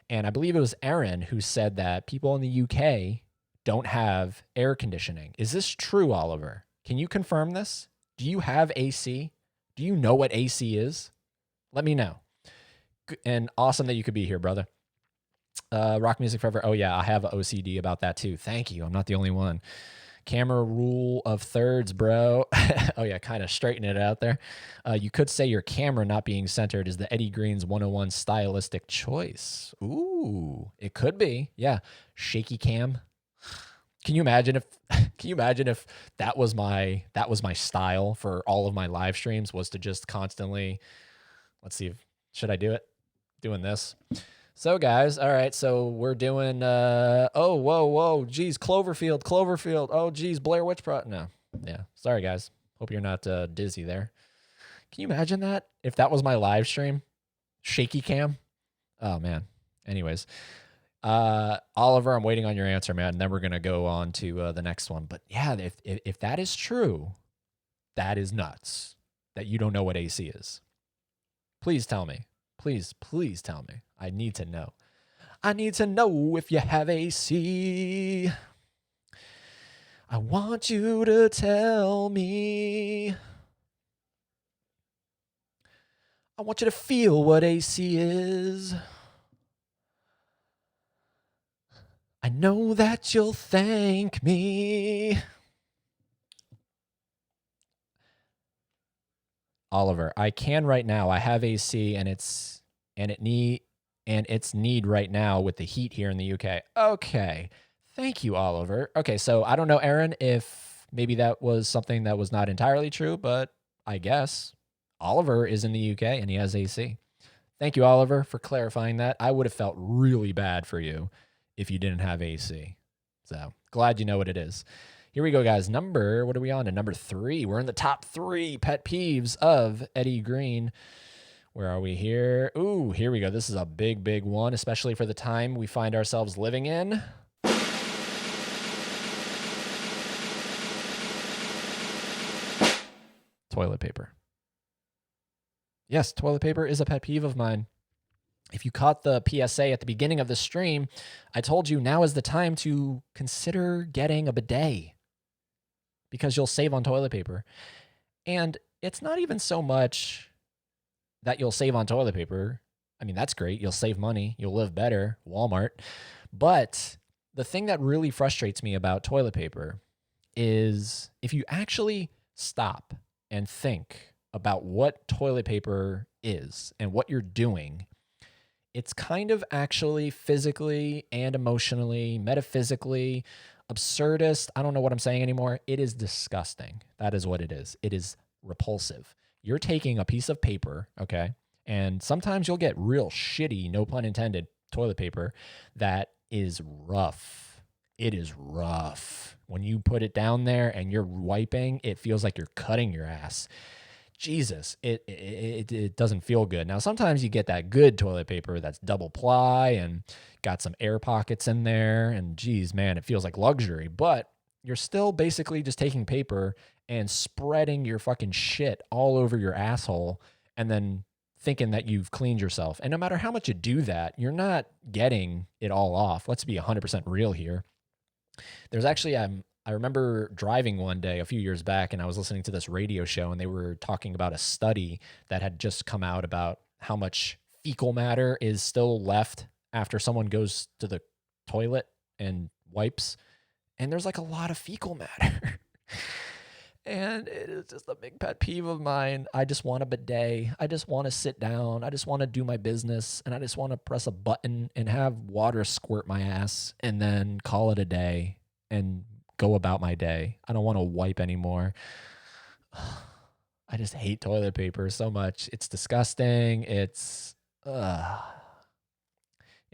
And I believe it was Aaron who said that people in the UK don't have air conditioning. Is this true, Oliver? Can you confirm this? Do you have AC? Do you know what AC is? Let me know. And awesome that you could be here, brother. Rock music forever. Oh yeah, I have OCD about that too. Thank you. I'm not the only one. Camera rule of thirds, bro. Oh yeah, kind of straighten it out there. You could say your camera not being centered is the Eddie Green's 101 stylistic choice. Ooh, it could be. Yeah, shaky cam. Can you imagine if that was my style for all of my live streams, was to just constantly, let's see, should I do it? Doing this. So guys, all right, so we're doing, oh, whoa, geez, Cloverfield, oh, geez, Blair Witch no, yeah, sorry guys, hope you're not dizzy there. Can you imagine that, if that was my live stream? Shaky cam? Oh, man. Anyways, Oliver, I'm waiting on your answer, man, and then we're going to go on to the next one. But yeah, if that is true, that is nuts, that you don't know what AC is. Please tell me. Please tell me. I need to know. I need to know if you have AC. I want you to tell me. I want you to feel what AC is. I know that you'll thank me. Oliver, I can right now. I have AC and its need right now with the heat here in the UK. Okay. Thank you, Oliver. Okay, so I don't know, Aaron, if maybe that was something that was not entirely true, but I guess Oliver is in the UK and he has AC. Thank you, Oliver, for clarifying that. I would have felt really bad for you if you didn't have AC. So glad you know what it is. Here we go, guys. What are we on to? Number 3. We're in the top 3 pet peeves of Eddie Green. Where are we here? Ooh, here we go. This is a big, big one, especially for the time we find ourselves living in. Toilet paper. Yes, toilet paper is a pet peeve of mine. If you caught the PSA at the beginning of the stream, I told you now is the time to consider getting a bidet because you'll save on toilet paper. And it's not even so much that you'll save on toilet paper. I mean, that's great. You'll save money. You'll live better. Walmart. But the thing that really frustrates me about toilet paper is if you actually stop and think about what toilet paper is and what you're doing, it's kind of actually physically and emotionally, metaphysically, absurdist. I don't know what I'm saying anymore. It is disgusting. That is what it is. It is repulsive. You're taking a piece of paper, okay? And sometimes you'll get real shitty, no pun intended, toilet paper that is rough. It is rough. When you put it down there and you're wiping, it feels like you're cutting your ass. Jesus, it doesn't feel good. Now, sometimes you get that good toilet paper that's double ply and got some air pockets in there. And geez, man, it feels like luxury. But you're still basically just taking paper and spreading your fucking shit all over your asshole and then thinking that you've cleaned yourself. And no matter how much you do that, you're not getting it all off. Let's be 100% real here. There's actually I remember driving one day a few years back, and I was listening to this radio show, and they were talking about a study that had just come out about how much fecal matter is still left after someone goes to the toilet and wipes, and there's like a lot of fecal matter. And it is just a big pet peeve of mine. I just want a bidet. I just want to sit down. I just want to do my business. And I just want to press a button and have water squirt my ass and then call it a day and go about my day. I don't want to wipe anymore. I just hate toilet paper so much. It's disgusting. It's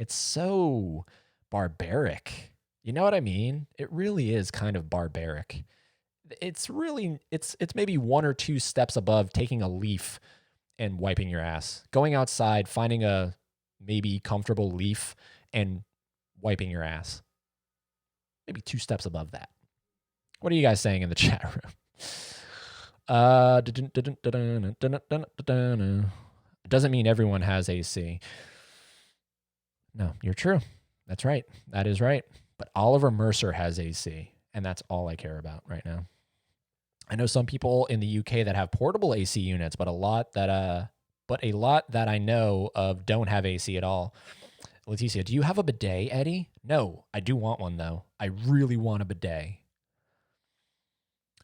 so barbaric. You know what I mean? It really is kind of barbaric. It's maybe one or two steps above taking a leaf and wiping your ass. Going outside, finding a maybe comfortable leaf and wiping your ass. Maybe two steps above that. What are you guys saying in the chat room? It doesn't mean everyone has AC. No, you're true. That's right. That is right. But Oliver Mercer has AC, and that's all I care about right now. I know some people in the UK that have portable AC units, but a lot that I know of don't have AC at all. Leticia, do you have a bidet, Eddie? No, I do want one though. I really want a bidet.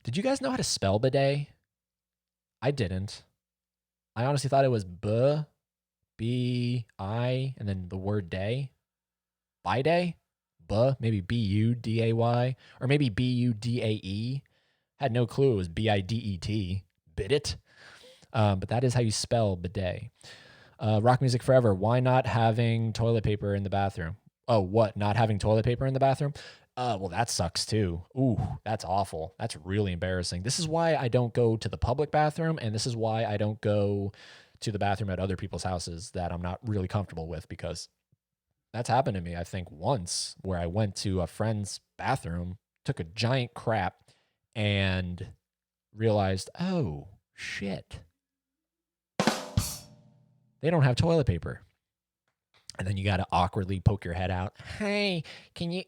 Did you guys know how to spell bidet? I didn't. I honestly thought it was B-I, and then the word day. Bidet? Maybe B-U-D-A-Y, or maybe B-U-D-A-E. Had no clue it was B-I-D-E-T. Bidit. But that is how you spell bidet. Rock Music Forever. Why not having toilet paper in the bathroom? Oh, what? Not having toilet paper in the bathroom? Well, that sucks too. Ooh, that's awful. That's really embarrassing. This is why I don't go to the public bathroom, and this is why I don't go to the bathroom at other people's houses that I'm not really comfortable with, because that's happened to me, I think, once, where I went to a friend's bathroom, took a giant crap, and realized, oh, shit. They don't have toilet paper. And then you got to awkwardly poke your head out. Hey, can you,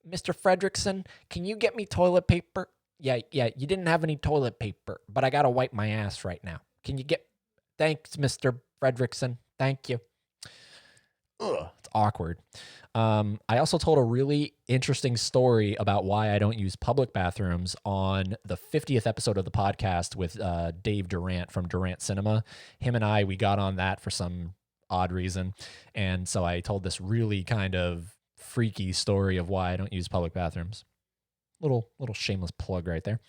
Mr. Fredrickson, can you get me toilet paper? Yeah, you didn't have any toilet paper, but I got to wipe my ass right now. Can you get, thanks, Mr. Fredrickson. Thank you. Ugh, it's awkward. I also told a really interesting story about why I don't use public bathrooms on the 50th episode of the podcast with Dave Durant from Durant Cinema. Him and we got on that for some odd reason. And so I told this really kind of freaky story of why I don't use public bathrooms. Little shameless plug right there.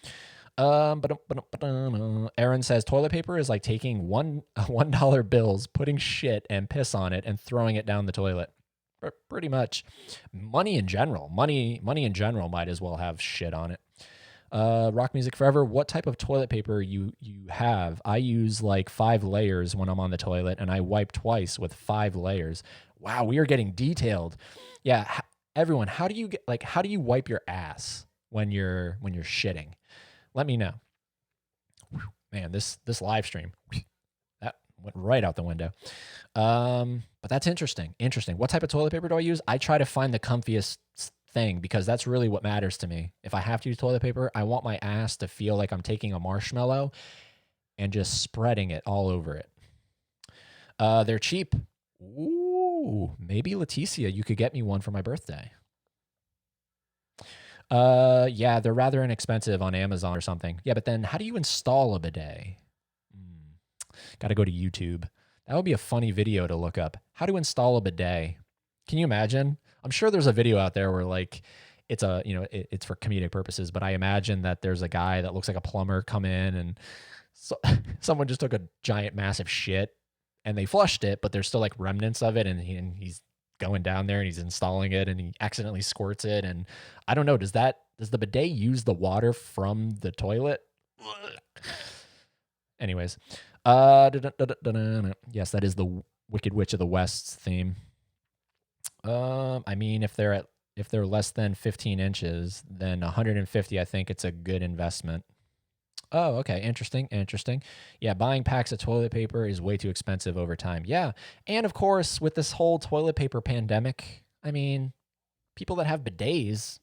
Aaron says toilet paper is like taking $1 bills, putting shit and piss on it, and throwing it down the toilet. Pretty much. Money in general might as well have shit on it. Rock Music Forever. What type of toilet paper you have? I use like 5 layers when I'm on the toilet, and I wipe twice with 5 layers. Wow, we are getting detailed. Yeah, everyone, how do you wipe your ass when you're shitting? Let me know. Man, this live stream, that went right out the window. But that's interesting. What type of toilet paper do I use? I try to find the comfiest thing, because that's really what matters to me. If I have to use toilet paper, I want my ass to feel like I'm taking a marshmallow and just spreading it all over it. They're cheap. Ooh, maybe Leticia, you could get me one for my birthday. Yeah, they're rather inexpensive on Amazon or something. Yeah, but then how do you install a bidet? Got to go to YouTube. That would be a funny video to look up. How to install a bidet. Can you imagine? I'm sure there's a video out there where like it's it's for comedic purposes, but I imagine that there's a guy that looks like a plumber come in, and someone just took a giant massive shit and they flushed it, but there's still like remnants of it, and he's going down there and he's installing it, and he accidentally squirts it. And I don't know, does the bidet use the water from the toilet? Anyways, yes, that is the Wicked Witch of the West's theme. I mean, if they're less than 15 inches, then 150, I think it's a good investment. Oh, okay. Interesting. Yeah, buying packs of toilet paper is way too expensive over time. Yeah. And of course, with this whole toilet paper pandemic, I mean, people that have bidets,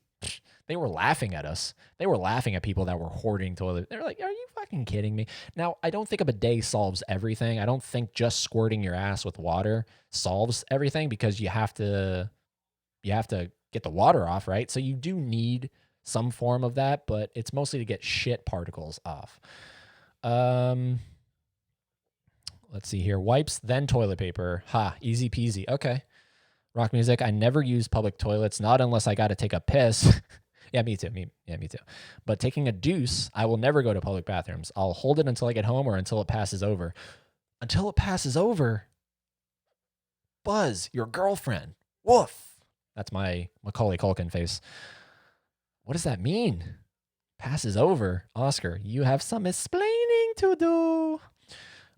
they were laughing at us. They were laughing at people that were hoarding toilet. They're like, "Are you fucking kidding me?" Now, I don't think a bidet solves everything. I don't think just squirting your ass with water solves everything because you have to get the water off, right? So you do need some form of that, but it's mostly to get shit particles off. Um, let's see here. Wipes, then toilet paper. Ha, easy peasy. Okay. Rock music. I never use public toilets, not unless I got to take a piss. Yeah, me too. Me too. But taking a deuce, I will never go to public bathrooms. I'll hold it until I get home or until it passes over. Until it passes over. Buzz, your girlfriend. Woof. That's my Macaulay Culkin face. What does that mean? Passes over. Oscar, you have some explaining to do.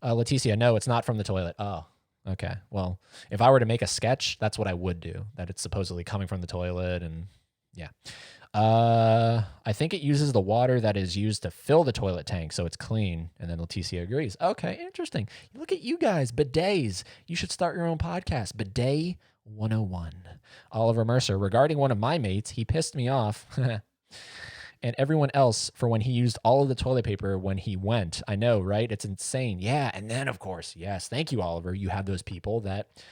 Leticia, no, it's not from the toilet. Oh, okay. Well, if I were to make a sketch, that's what I would do. That it's supposedly coming from the toilet, and yeah. I think it uses the water that is used to fill the toilet tank, so it's clean. And then Leticia agrees. Okay, interesting. Look at you guys, bidets. You should start your own podcast, Bidet 101. Oliver Mercer, regarding one of my mates, he pissed me off. And everyone else for when he used all of the toilet paper when he went. I know, right? It's insane. Yeah. And then, of course, yes, thank you, Oliver. You have those people that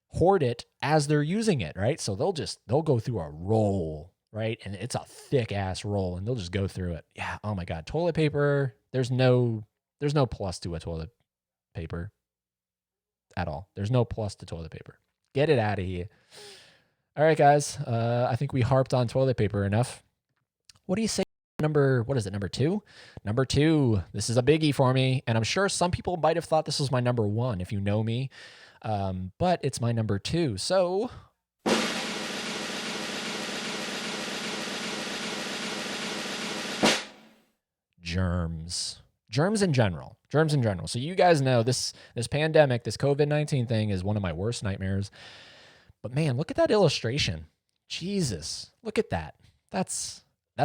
hoard it as they're using it, right? So they'll go through a roll, right? And it's a thick ass roll and they'll just go through it. Yeah. Oh my God. Toilet paper. There's no plus to a toilet paper at all. There's no plus to toilet paper. Get it out of here. All right, guys. I think we harped on toilet paper enough. What do you say? Number 2? Number 2. This is a biggie for me. And I'm sure some people might have thought this was my number 1 if you know me. But it's my number 2. So germs. Germs in general. So you guys know this pandemic, this COVID-19 thing is one of my worst nightmares. But man, look at that illustration. Jesus. Look at that. That's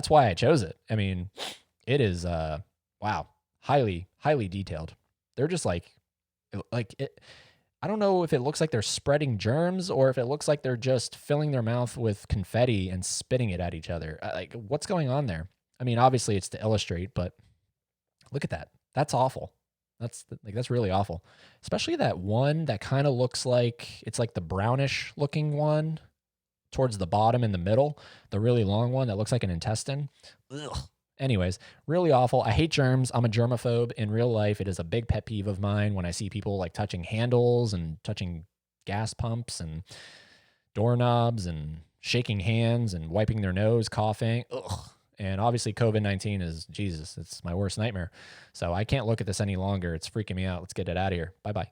why I chose it. I mean, it is wow, highly detailed. They're just like it. I don't know if it looks like they're spreading germs or if it looks like they're just filling their mouth with confetti and spitting it at each other. Like, what's going on there? I mean, obviously it's to illustrate, but look at that. That's awful. That's really awful. Especially that one that kind of looks like it's like the brownish looking one towards the bottom in the middle, the really long one that looks like an intestine. Ugh. Anyways, really awful. I hate germs. I'm a germaphobe in real life. It is a big pet peeve of mine when I see people like touching handles and touching gas pumps and doorknobs and shaking hands and wiping their nose, coughing. Ugh. And obviously COVID-19 is, Jesus, it's my worst nightmare. So I can't look at this any longer. It's freaking me out. Let's get it out of here. Bye-bye.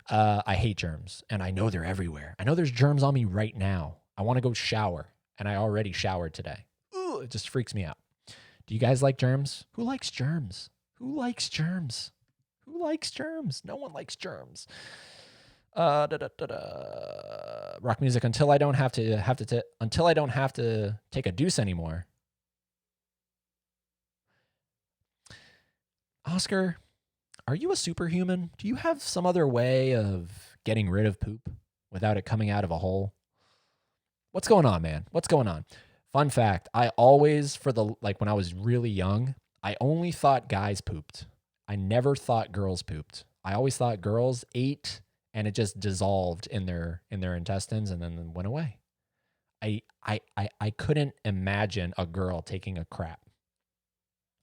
I hate germs, and I know they're everywhere. I know there's germs on me right now. I want to go shower, and I already showered today. Ooh, it just freaks me out. Do you guys like germs? Who likes germs? Who likes germs? Who likes germs? No one likes germs. Rock music until I don't have to take a deuce anymore. Oscar, are you a superhuman? Do you have some other way of getting rid of poop without it coming out of a hole? What's going on, man? What's going on? Fun fact, I always, when I was really young, I only thought guys pooped. I never thought girls pooped. I always thought girls ate and it just dissolved in their intestines and then went away. I couldn't imagine a girl taking a crap.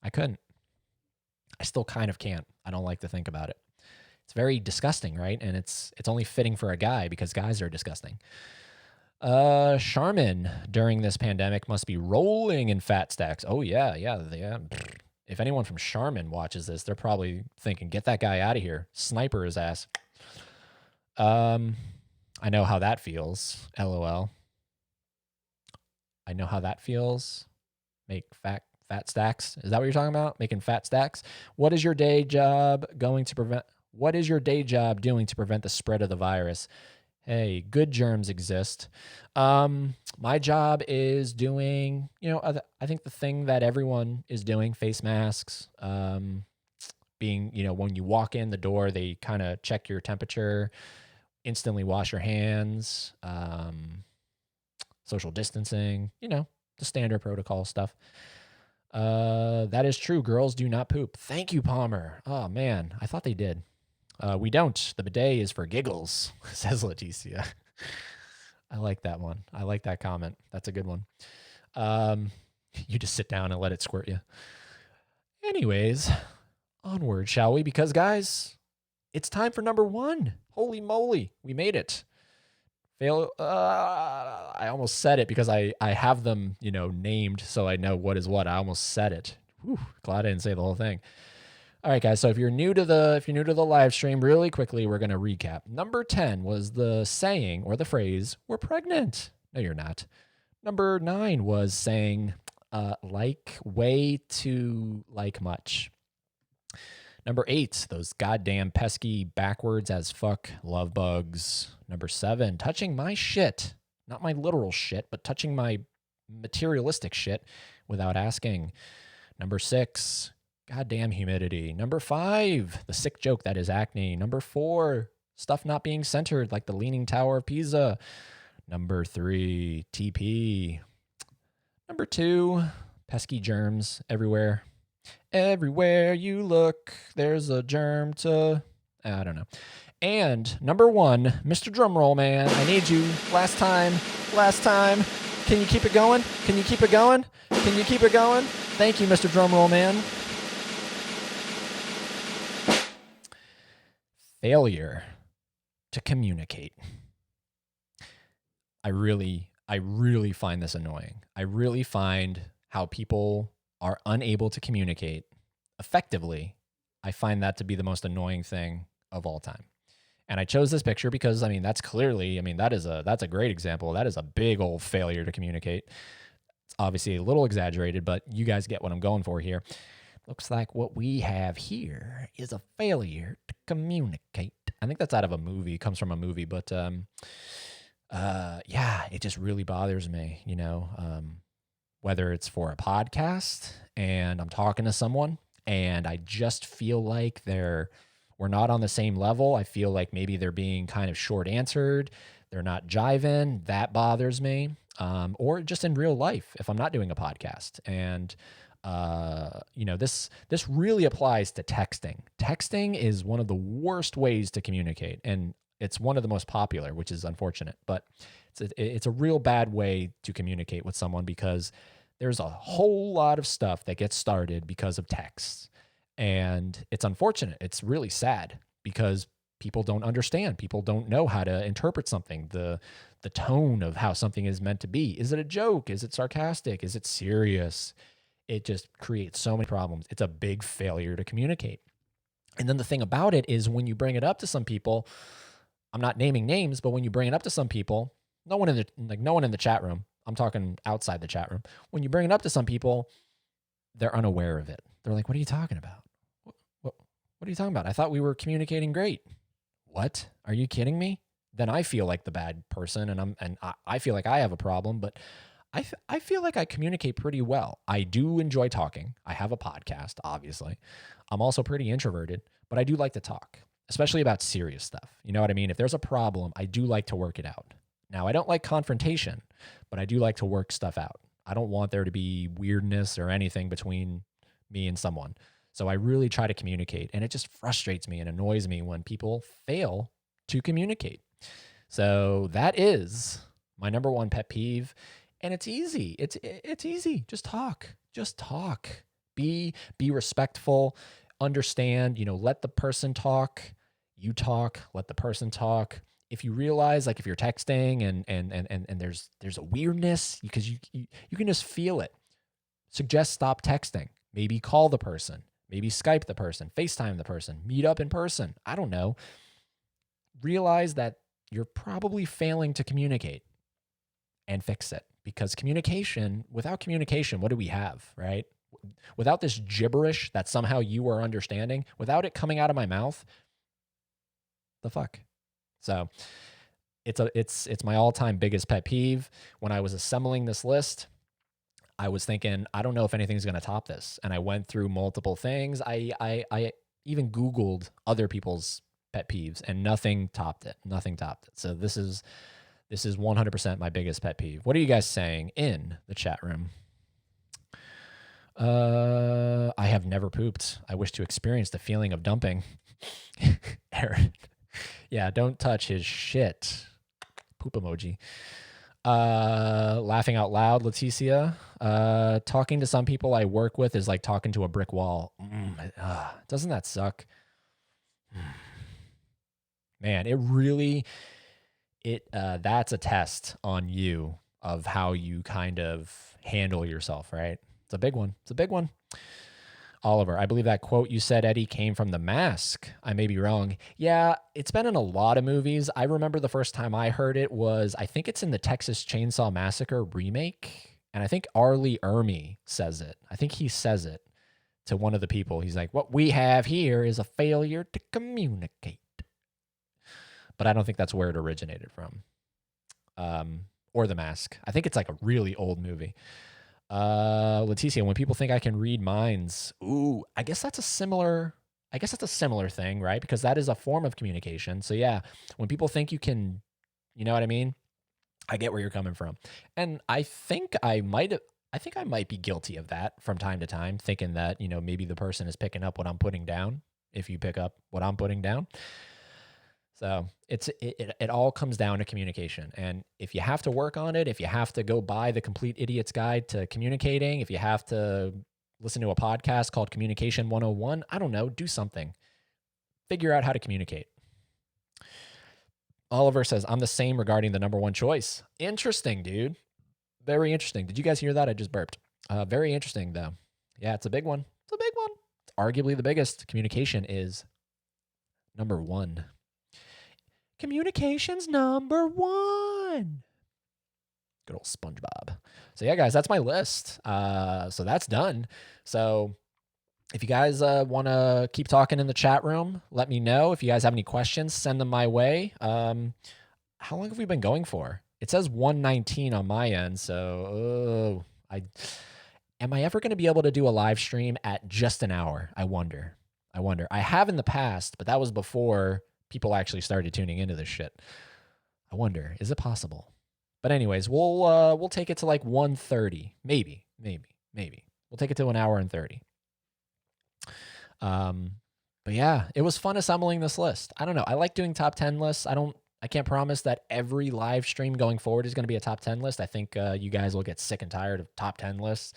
I couldn't. I still kind of can't. I don't like to think about it. It's very disgusting, right? And it's only fitting for a guy because guys are disgusting. Charmin during this pandemic must be rolling in fat stacks. Oh yeah. If anyone from Charmin watches this, they're probably thinking, get that guy out of here. Sniper his ass. I know how that feels. LOL. I know how that feels. Make fat stacks. Is that what you're talking about? Making fat stacks? What is your day job doing to prevent the spread of the virus? Hey, good germs exist. My job is doing, I think the thing that everyone is doing, face masks, being, when you walk in the door, they kind of check your temperature, instantly wash your hands, social distancing, the standard protocol stuff. That is true. Girls do not poop. Thank you, Palmer. Oh man, I thought they did. We don't. The bidet is for giggles, says Leticia. I like that one. I like that comment. That's a good one. You just sit down and let it squirt you. Anyways, onward, shall we? Because guys, it's time for number 1. Holy moly, we made it. I almost said it because I have them, named so I know what is what. I almost said it. Whew, glad I didn't say the whole thing. All right, guys. So if you're new to the live stream, really quickly, we're gonna recap. Number 10 was the saying or the phrase, "We're pregnant." No, you're not. Number 9 was saying, "Like way too like much." Number 8, those goddamn pesky backwards as fuck love bugs. Number 7, touching my shit. Not my literal shit, but touching my materialistic shit without asking. Number 6, goddamn humidity. Number 5, the sick joke that is acne. Number 4, stuff not being centered like the Leaning Tower of Pisa. Number 3, TP. Number 2, pesky germs everywhere. Everywhere you look, there's a germ to... I don't know. And number 1, Mr. Drumroll Man, I need you. Last time. Can you keep it going? Can you keep it going? Thank you, Mr. Drumroll Man. Failure to communicate. I really find this annoying. I really find how people are unable to communicate effectively. I find that to be the most annoying thing of all time. And I chose this picture because, that's clearly, that's a great example. That is a big old failure to communicate. It's obviously a little exaggerated, but you guys get what I'm going for here. Looks like what we have here is a failure to communicate. I think that's out of a movie, comes from a movie, but yeah, it just really bothers me, whether it's for a podcast and I'm talking to someone and I just feel like we're not on the same level. I feel like maybe they're being kind of short answered. They're not jiving. That bothers me. Or just in real life, if I'm not doing a podcast. And, this really applies to texting. Texting is one of the worst ways to communicate. And it's one of the most popular, which is unfortunate, but it's a real bad way to communicate with someone because there's a whole lot of stuff that gets started because of texts. And it's unfortunate. It's really sad because people don't understand. People don't know how to interpret something, the tone of how something is meant to be. Is it a joke? Is it sarcastic? Is it serious? It just creates so many problems. It's a big failure to communicate. And then the thing about it is when you bring it up to some people, I'm not naming names, but when you bring it up to some people, no one in the chat room, I'm talking outside the chat room. When you bring it up to some people, they're unaware of it. They're like, "What are you talking about? What are you talking about? I thought we were communicating great." What? Are you kidding me? Then I feel like the bad person and I feel like I have a problem, but I feel like I communicate pretty well. I do enjoy talking. I have a podcast, obviously. I'm also pretty introverted, but I do like to talk, especially about serious stuff. You know what I mean? If there's a problem, I do like to work it out. Now, I don't like confrontation, but I do like to work stuff out. I don't want there to be weirdness or anything between me and someone. So I really try to communicate, and it just frustrates me and annoys me when people fail to communicate. So that is my number 1 pet peeve, and it's easy. It's easy. Just talk. Be respectful. Understand. Let the person talk. You talk. Let the person talk. If you realize, like if you're texting and there's a weirdness because you can just feel it, suggest stop texting. Maybe call the person. Maybe Skype the person, FaceTime the person, meet up in person. I don't know. Realize that you're probably failing to communicate and fix it, because without communication, what do we have, right? Without this gibberish that somehow you are understanding, without it coming out of my mouth, the fuck? So it's my all-time biggest pet peeve. When I was assembling this list, I was thinking, I don't know if anything's going to top this. And I went through multiple things. I even Googled other people's pet peeves and nothing topped it. So this is This is 100% my biggest pet peeve. What are you guys saying in the chat room? I have never pooped. I wish to experience the feeling of dumping. Aaron. Yeah, don't touch his shit. Poop emoji. Laughing out loud, Leticia. Talking to some people I work with is like talking to a brick wall. Doesn't that suck? Man, it really, that's a test on you of how you kind of handle yourself, right? It's a big one. It's a big one. Oliver, I believe that quote you said, Eddie, came from The Mask. I may be wrong. Yeah, it's been in a lot of movies. I remember the first time I heard it was, I think it's in the Texas Chainsaw Massacre remake. And I think Arlie Ermey says it. I think he says it to one of the people. He's like, what we have here is a failure to communicate. But I don't think that's where it originated from. Or The Mask. I think it's like a really old movie. Leticia, when people think I can read minds, ooh, I guess that's a similar thing, right? Because that is a form of communication. So yeah, when people think you can, you know what I mean? I get where you're coming from. And I think I might be guilty of that from time to time, thinking that, you know, maybe the person is picking up what I'm putting down, if you pick up what I'm putting down. So it all comes down to communication. And if you have to work on it, if you have to go buy the Complete Idiot's Guide to Communicating, if you have to listen to a podcast called Communication 101, I don't know, do something. Figure out how to communicate. Oliver says, I'm the same regarding the number one choice. Interesting, dude. Very interesting. Did you guys hear that? I just burped. Very interesting, though. Yeah, it's a big one. It's a big one. It's arguably the biggest. Communication is number one. Communication's number one. Good old SpongeBob. So yeah, guys, that's my list. So that's done. So if you guys want to keep talking in the chat room, let me know. If you guys have any questions, send them my way. How long have we been going for? It says 119 on my end. So am I ever going to be able to do a live stream at just an hour? I wonder. I have in the past, but that was before people actually started tuning into this shit. I wonder, is it possible? But anyways, we'll take it to like 1:30, maybe. We'll take it to an hour and 30. But yeah, it was fun assembling this list. I don't know. I like doing top 10 lists. I can't promise that every live stream going forward is going to be a top 10 list. I think you guys will get sick and tired of top 10 lists.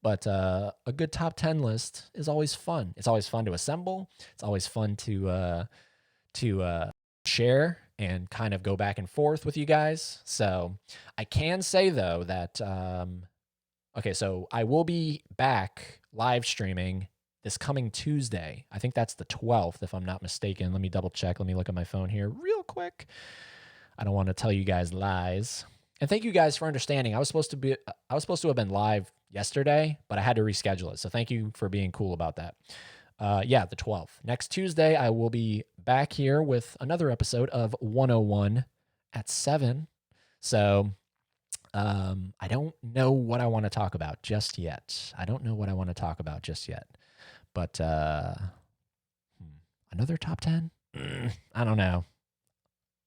But a good top 10 list is always fun. It's always fun to assemble. It's always fun to share and kind of go back and forth with you guys. So I can say though that, okay, so I will be back live streaming this coming Tuesday. I think that's the 12th, if I'm not mistaken. Let me double check. Let me look at my phone here real quick. I don't want to tell you guys lies. And thank you guys for understanding. I was supposed to have been live yesterday, but I had to reschedule it. So thank you for being cool about that. Yeah, the 12th. Next Tuesday, I will be back here with another episode of 101 at 7. So I don't know what I want to talk about just yet. But another top 10? I don't know.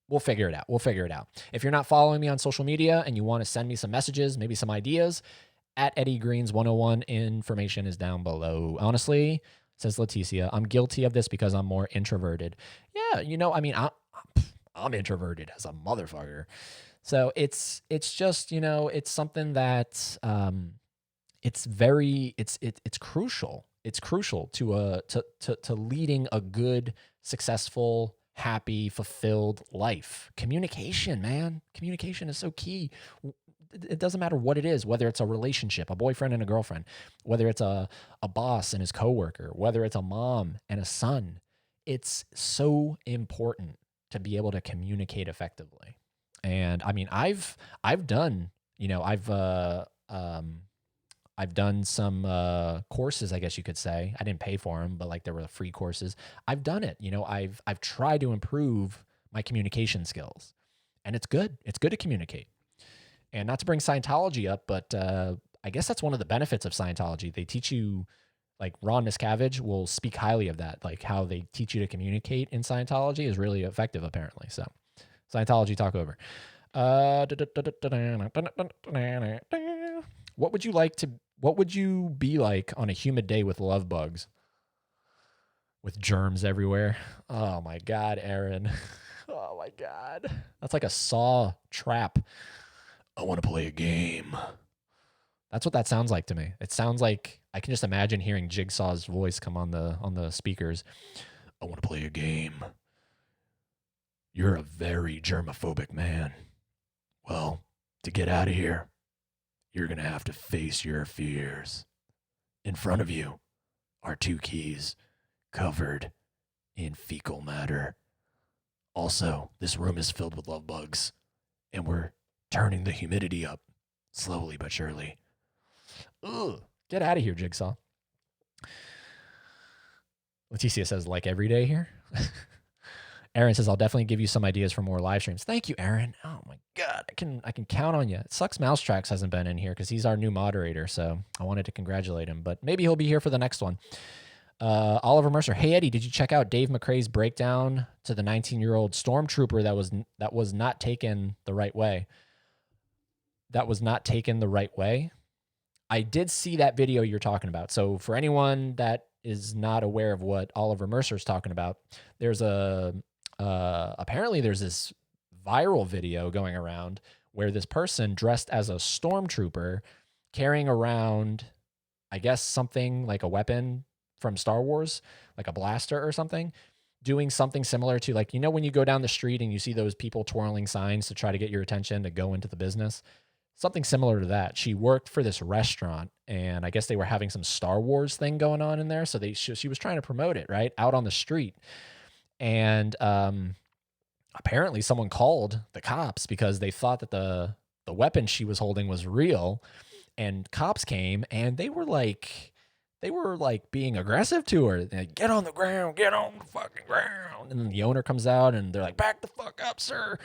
We'll figure it out. If you're not following me on social media and you want to send me some messages, maybe some ideas, at Eddie Greens 101, information is down below. Honestly, says Leticia, I'm guilty of this because I'm more introverted. Yeah, you know, I mean, I'm introverted as a motherfucker. So it's just, you know, it's something that it's crucial. It's crucial to leading a good, successful, happy, fulfilled life. Communication, man. Communication is so key. It doesn't matter what it is, whether it's a relationship, a boyfriend and a girlfriend, whether it's a boss and his coworker, whether it's a mom and a son. It's so important to be able to communicate effectively. And I mean, I've done, you know, I've done some courses, I guess you could say. I didn't pay for them, but like there were free courses. I've done it. You know, I've tried to improve my communication skills, and it's good. It's good to communicate. And not to bring Scientology up, but I guess that's one of the benefits of Scientology. They teach you, like Ron Miscavige will speak highly of that, like how they teach you to communicate in Scientology is really effective, apparently. So Scientology talk over. What would you like to? What would you be like on a humid day with love bugs, with germs everywhere? Oh my God, Aaron. Oh my God. That's like a saw trap. I want to play a game. That's what that sounds like to me. It sounds like I can just imagine hearing Jigsaw's voice come on the speakers. I want to play a game. You're a very germophobic man. Well, to get out of here, you're going to have to face your fears. In front of you are 2 keys covered in fecal matter. Also, this room is filled with love bugs, and we're turning the humidity up slowly but surely. Ugh, get out of here, Jigsaw. Leticia says, like every day here. Aaron says, I'll definitely give you some ideas for more live streams. Thank you, Aaron. Oh my God, I can count on you. It sucks Mousetracks hasn't been in here because he's our new moderator, so I wanted to congratulate him, but maybe he'll be here for the next one. Oliver Mercer, hey Eddie, did you check out Dave McCrae's breakdown to the 19-year-old stormtrooper that was not taken the right way? That was not taken the right way. I did see that video you're talking about. So for anyone that is not aware of what Oliver Mercer is talking about, there's apparently there's this viral video going around where this person dressed as a stormtrooper carrying around, I guess, something like a weapon from Star Wars, like a blaster or something, doing something similar to, like, you know, when you go down the street and you see those people twirling signs to try to get your attention to go into the business, something similar to that. She worked for this restaurant, and I guess they were having some Star Wars thing going on in there. So she was trying to promote it, right, out on the street. And apparently someone called the cops because they thought that the weapon she was holding was real. And cops came, and they were like being aggressive to her. They're like, get on the ground, get on the fucking ground. And then the owner comes out, and they're like, back the fuck up, sir.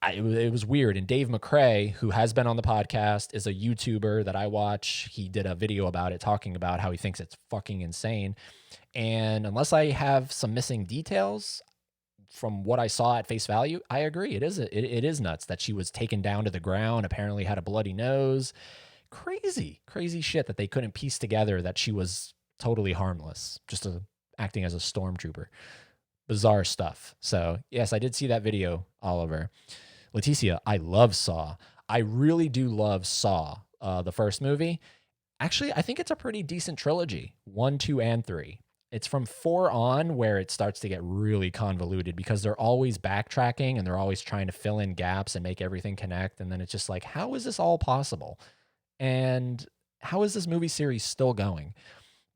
It was weird. And Dave McCrae, who has been on the podcast, is a YouTuber that I watch. He did a video about it, talking about how he thinks it's fucking insane. And unless I have some missing details from what I saw at face value, I agree. It is nuts that she was taken down to the ground, apparently had a bloody nose. Crazy shit that they couldn't piece together that she was totally harmless, just acting as a stormtrooper. Bizarre stuff. So yes, I did see that video, Oliver. Leticia, I love Saw. I really do love Saw, the first movie. Actually, I think it's a pretty decent trilogy, 1, 2, and 3. It's from 4 on where it starts to get really convoluted because they're always backtracking and they're always trying to fill in gaps and make everything connect. And then it's just like, how is this all possible? And how is this movie series still going?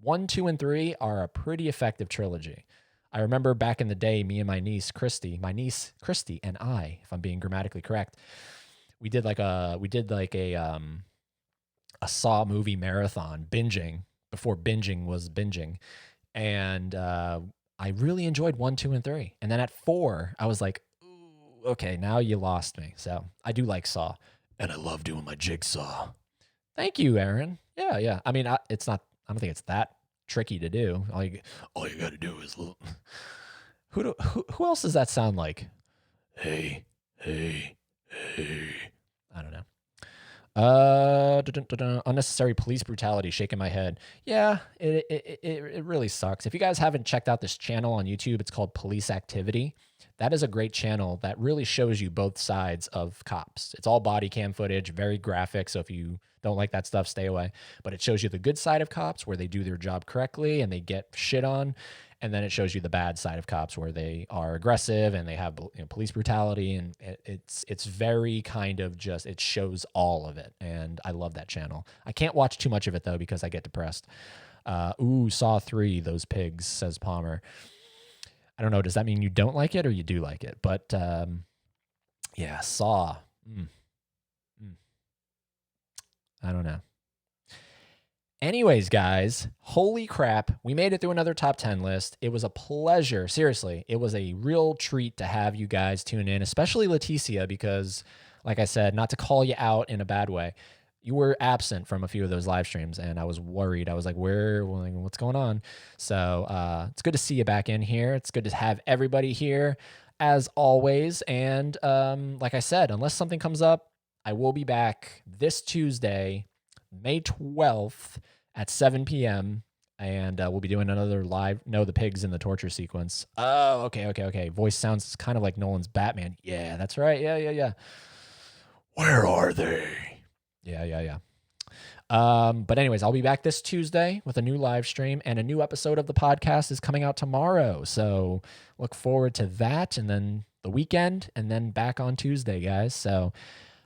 1, 2, and 3 are a pretty effective trilogy. I remember back in the day, me and my niece Christy and I, if I'm being grammatically correct, we did like a Saw movie marathon, binging before binging was binging. And I really enjoyed 1, 2, and 3. And then at 4, I was like, ooh, okay, now you lost me. So I do like Saw. And I love doing my jigsaw. Thank you, Aaron. Yeah. I mean, I don't think it's that tricky to do. All you got to do is look. Who else does that sound like? Hey. I don't know. Unnecessary police brutality, shaking my head. Yeah, it really sucks. If you guys haven't checked out this channel on YouTube, it's called Police Activity. That is a great channel that really shows you both sides of cops. It's all body cam footage, very graphic. So if you don't like that stuff, stay away. But it shows you the good side of cops where they do their job correctly and they get shit on. And then it shows you the bad side of cops where they are aggressive and they have, you know, police brutality. And it's very kind of just, it shows all of it. And I love that channel. I can't watch too much of it though because I get depressed. Saw 3, those pigs, says Palmer. I don't know. Does that mean you don't like it or you do like it? But yeah, Saw. I don't know. Anyways, guys, holy crap. We made it through another top 10 list. It was a pleasure. Seriously, it was a real treat to have you guys tune in, especially Leticia, because like I said, not to call you out in a bad way, you were absent from a few of those live streams and I was worried. I was like, what's going on? So it's good to see you back in here. It's good to have everybody here. as always. And like I said, unless something comes up, I will be back this Tuesday, May 12th at 7 p.m. And we'll be doing another live. No, the pigs in the torture sequence. Oh, okay. Voice sounds kind of like Nolan's Batman. Yeah, that's right. Yeah. Where are they? Yeah. But anyways, I'll be back this Tuesday with a new live stream, and a new episode of the podcast is coming out tomorrow. So look forward to that, and then the weekend, and then back on Tuesday, guys. So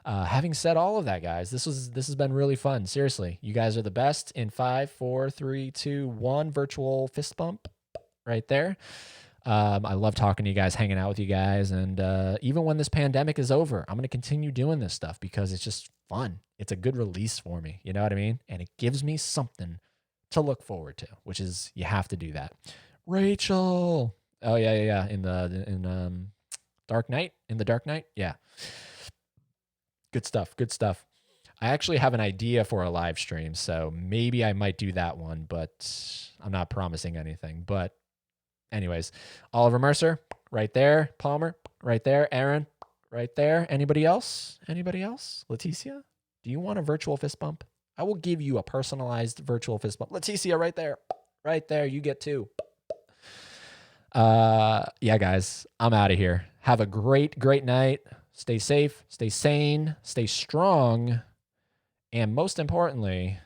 having said all of that, guys, this has been really fun. Seriously, you guys are the best. In 5, 4, 3, 2, 1, virtual fist bump right there. I love talking to you guys, hanging out with you guys. And even when this pandemic is over, I'm going to continue doing this stuff because it's just fun. It's a good release for me. You know what I mean? And it gives me something to look forward to, which is you have to do that. Rachel. Oh, yeah. In Dark Knight. In the Dark Knight. Yeah. Good stuff. I actually have an idea for a live stream, so maybe I might do that one, but I'm not promising anything. But anyways, Oliver Mercer, right there. Palmer, right there. Aaron, right there. Anybody else? Leticia, do you want a virtual fist bump? I will give you a personalized virtual fist bump. Leticia, right there. Right there. You get 2. Yeah, guys, I'm out of here. Have a great night. Stay safe, stay sane, stay strong, and most importantly,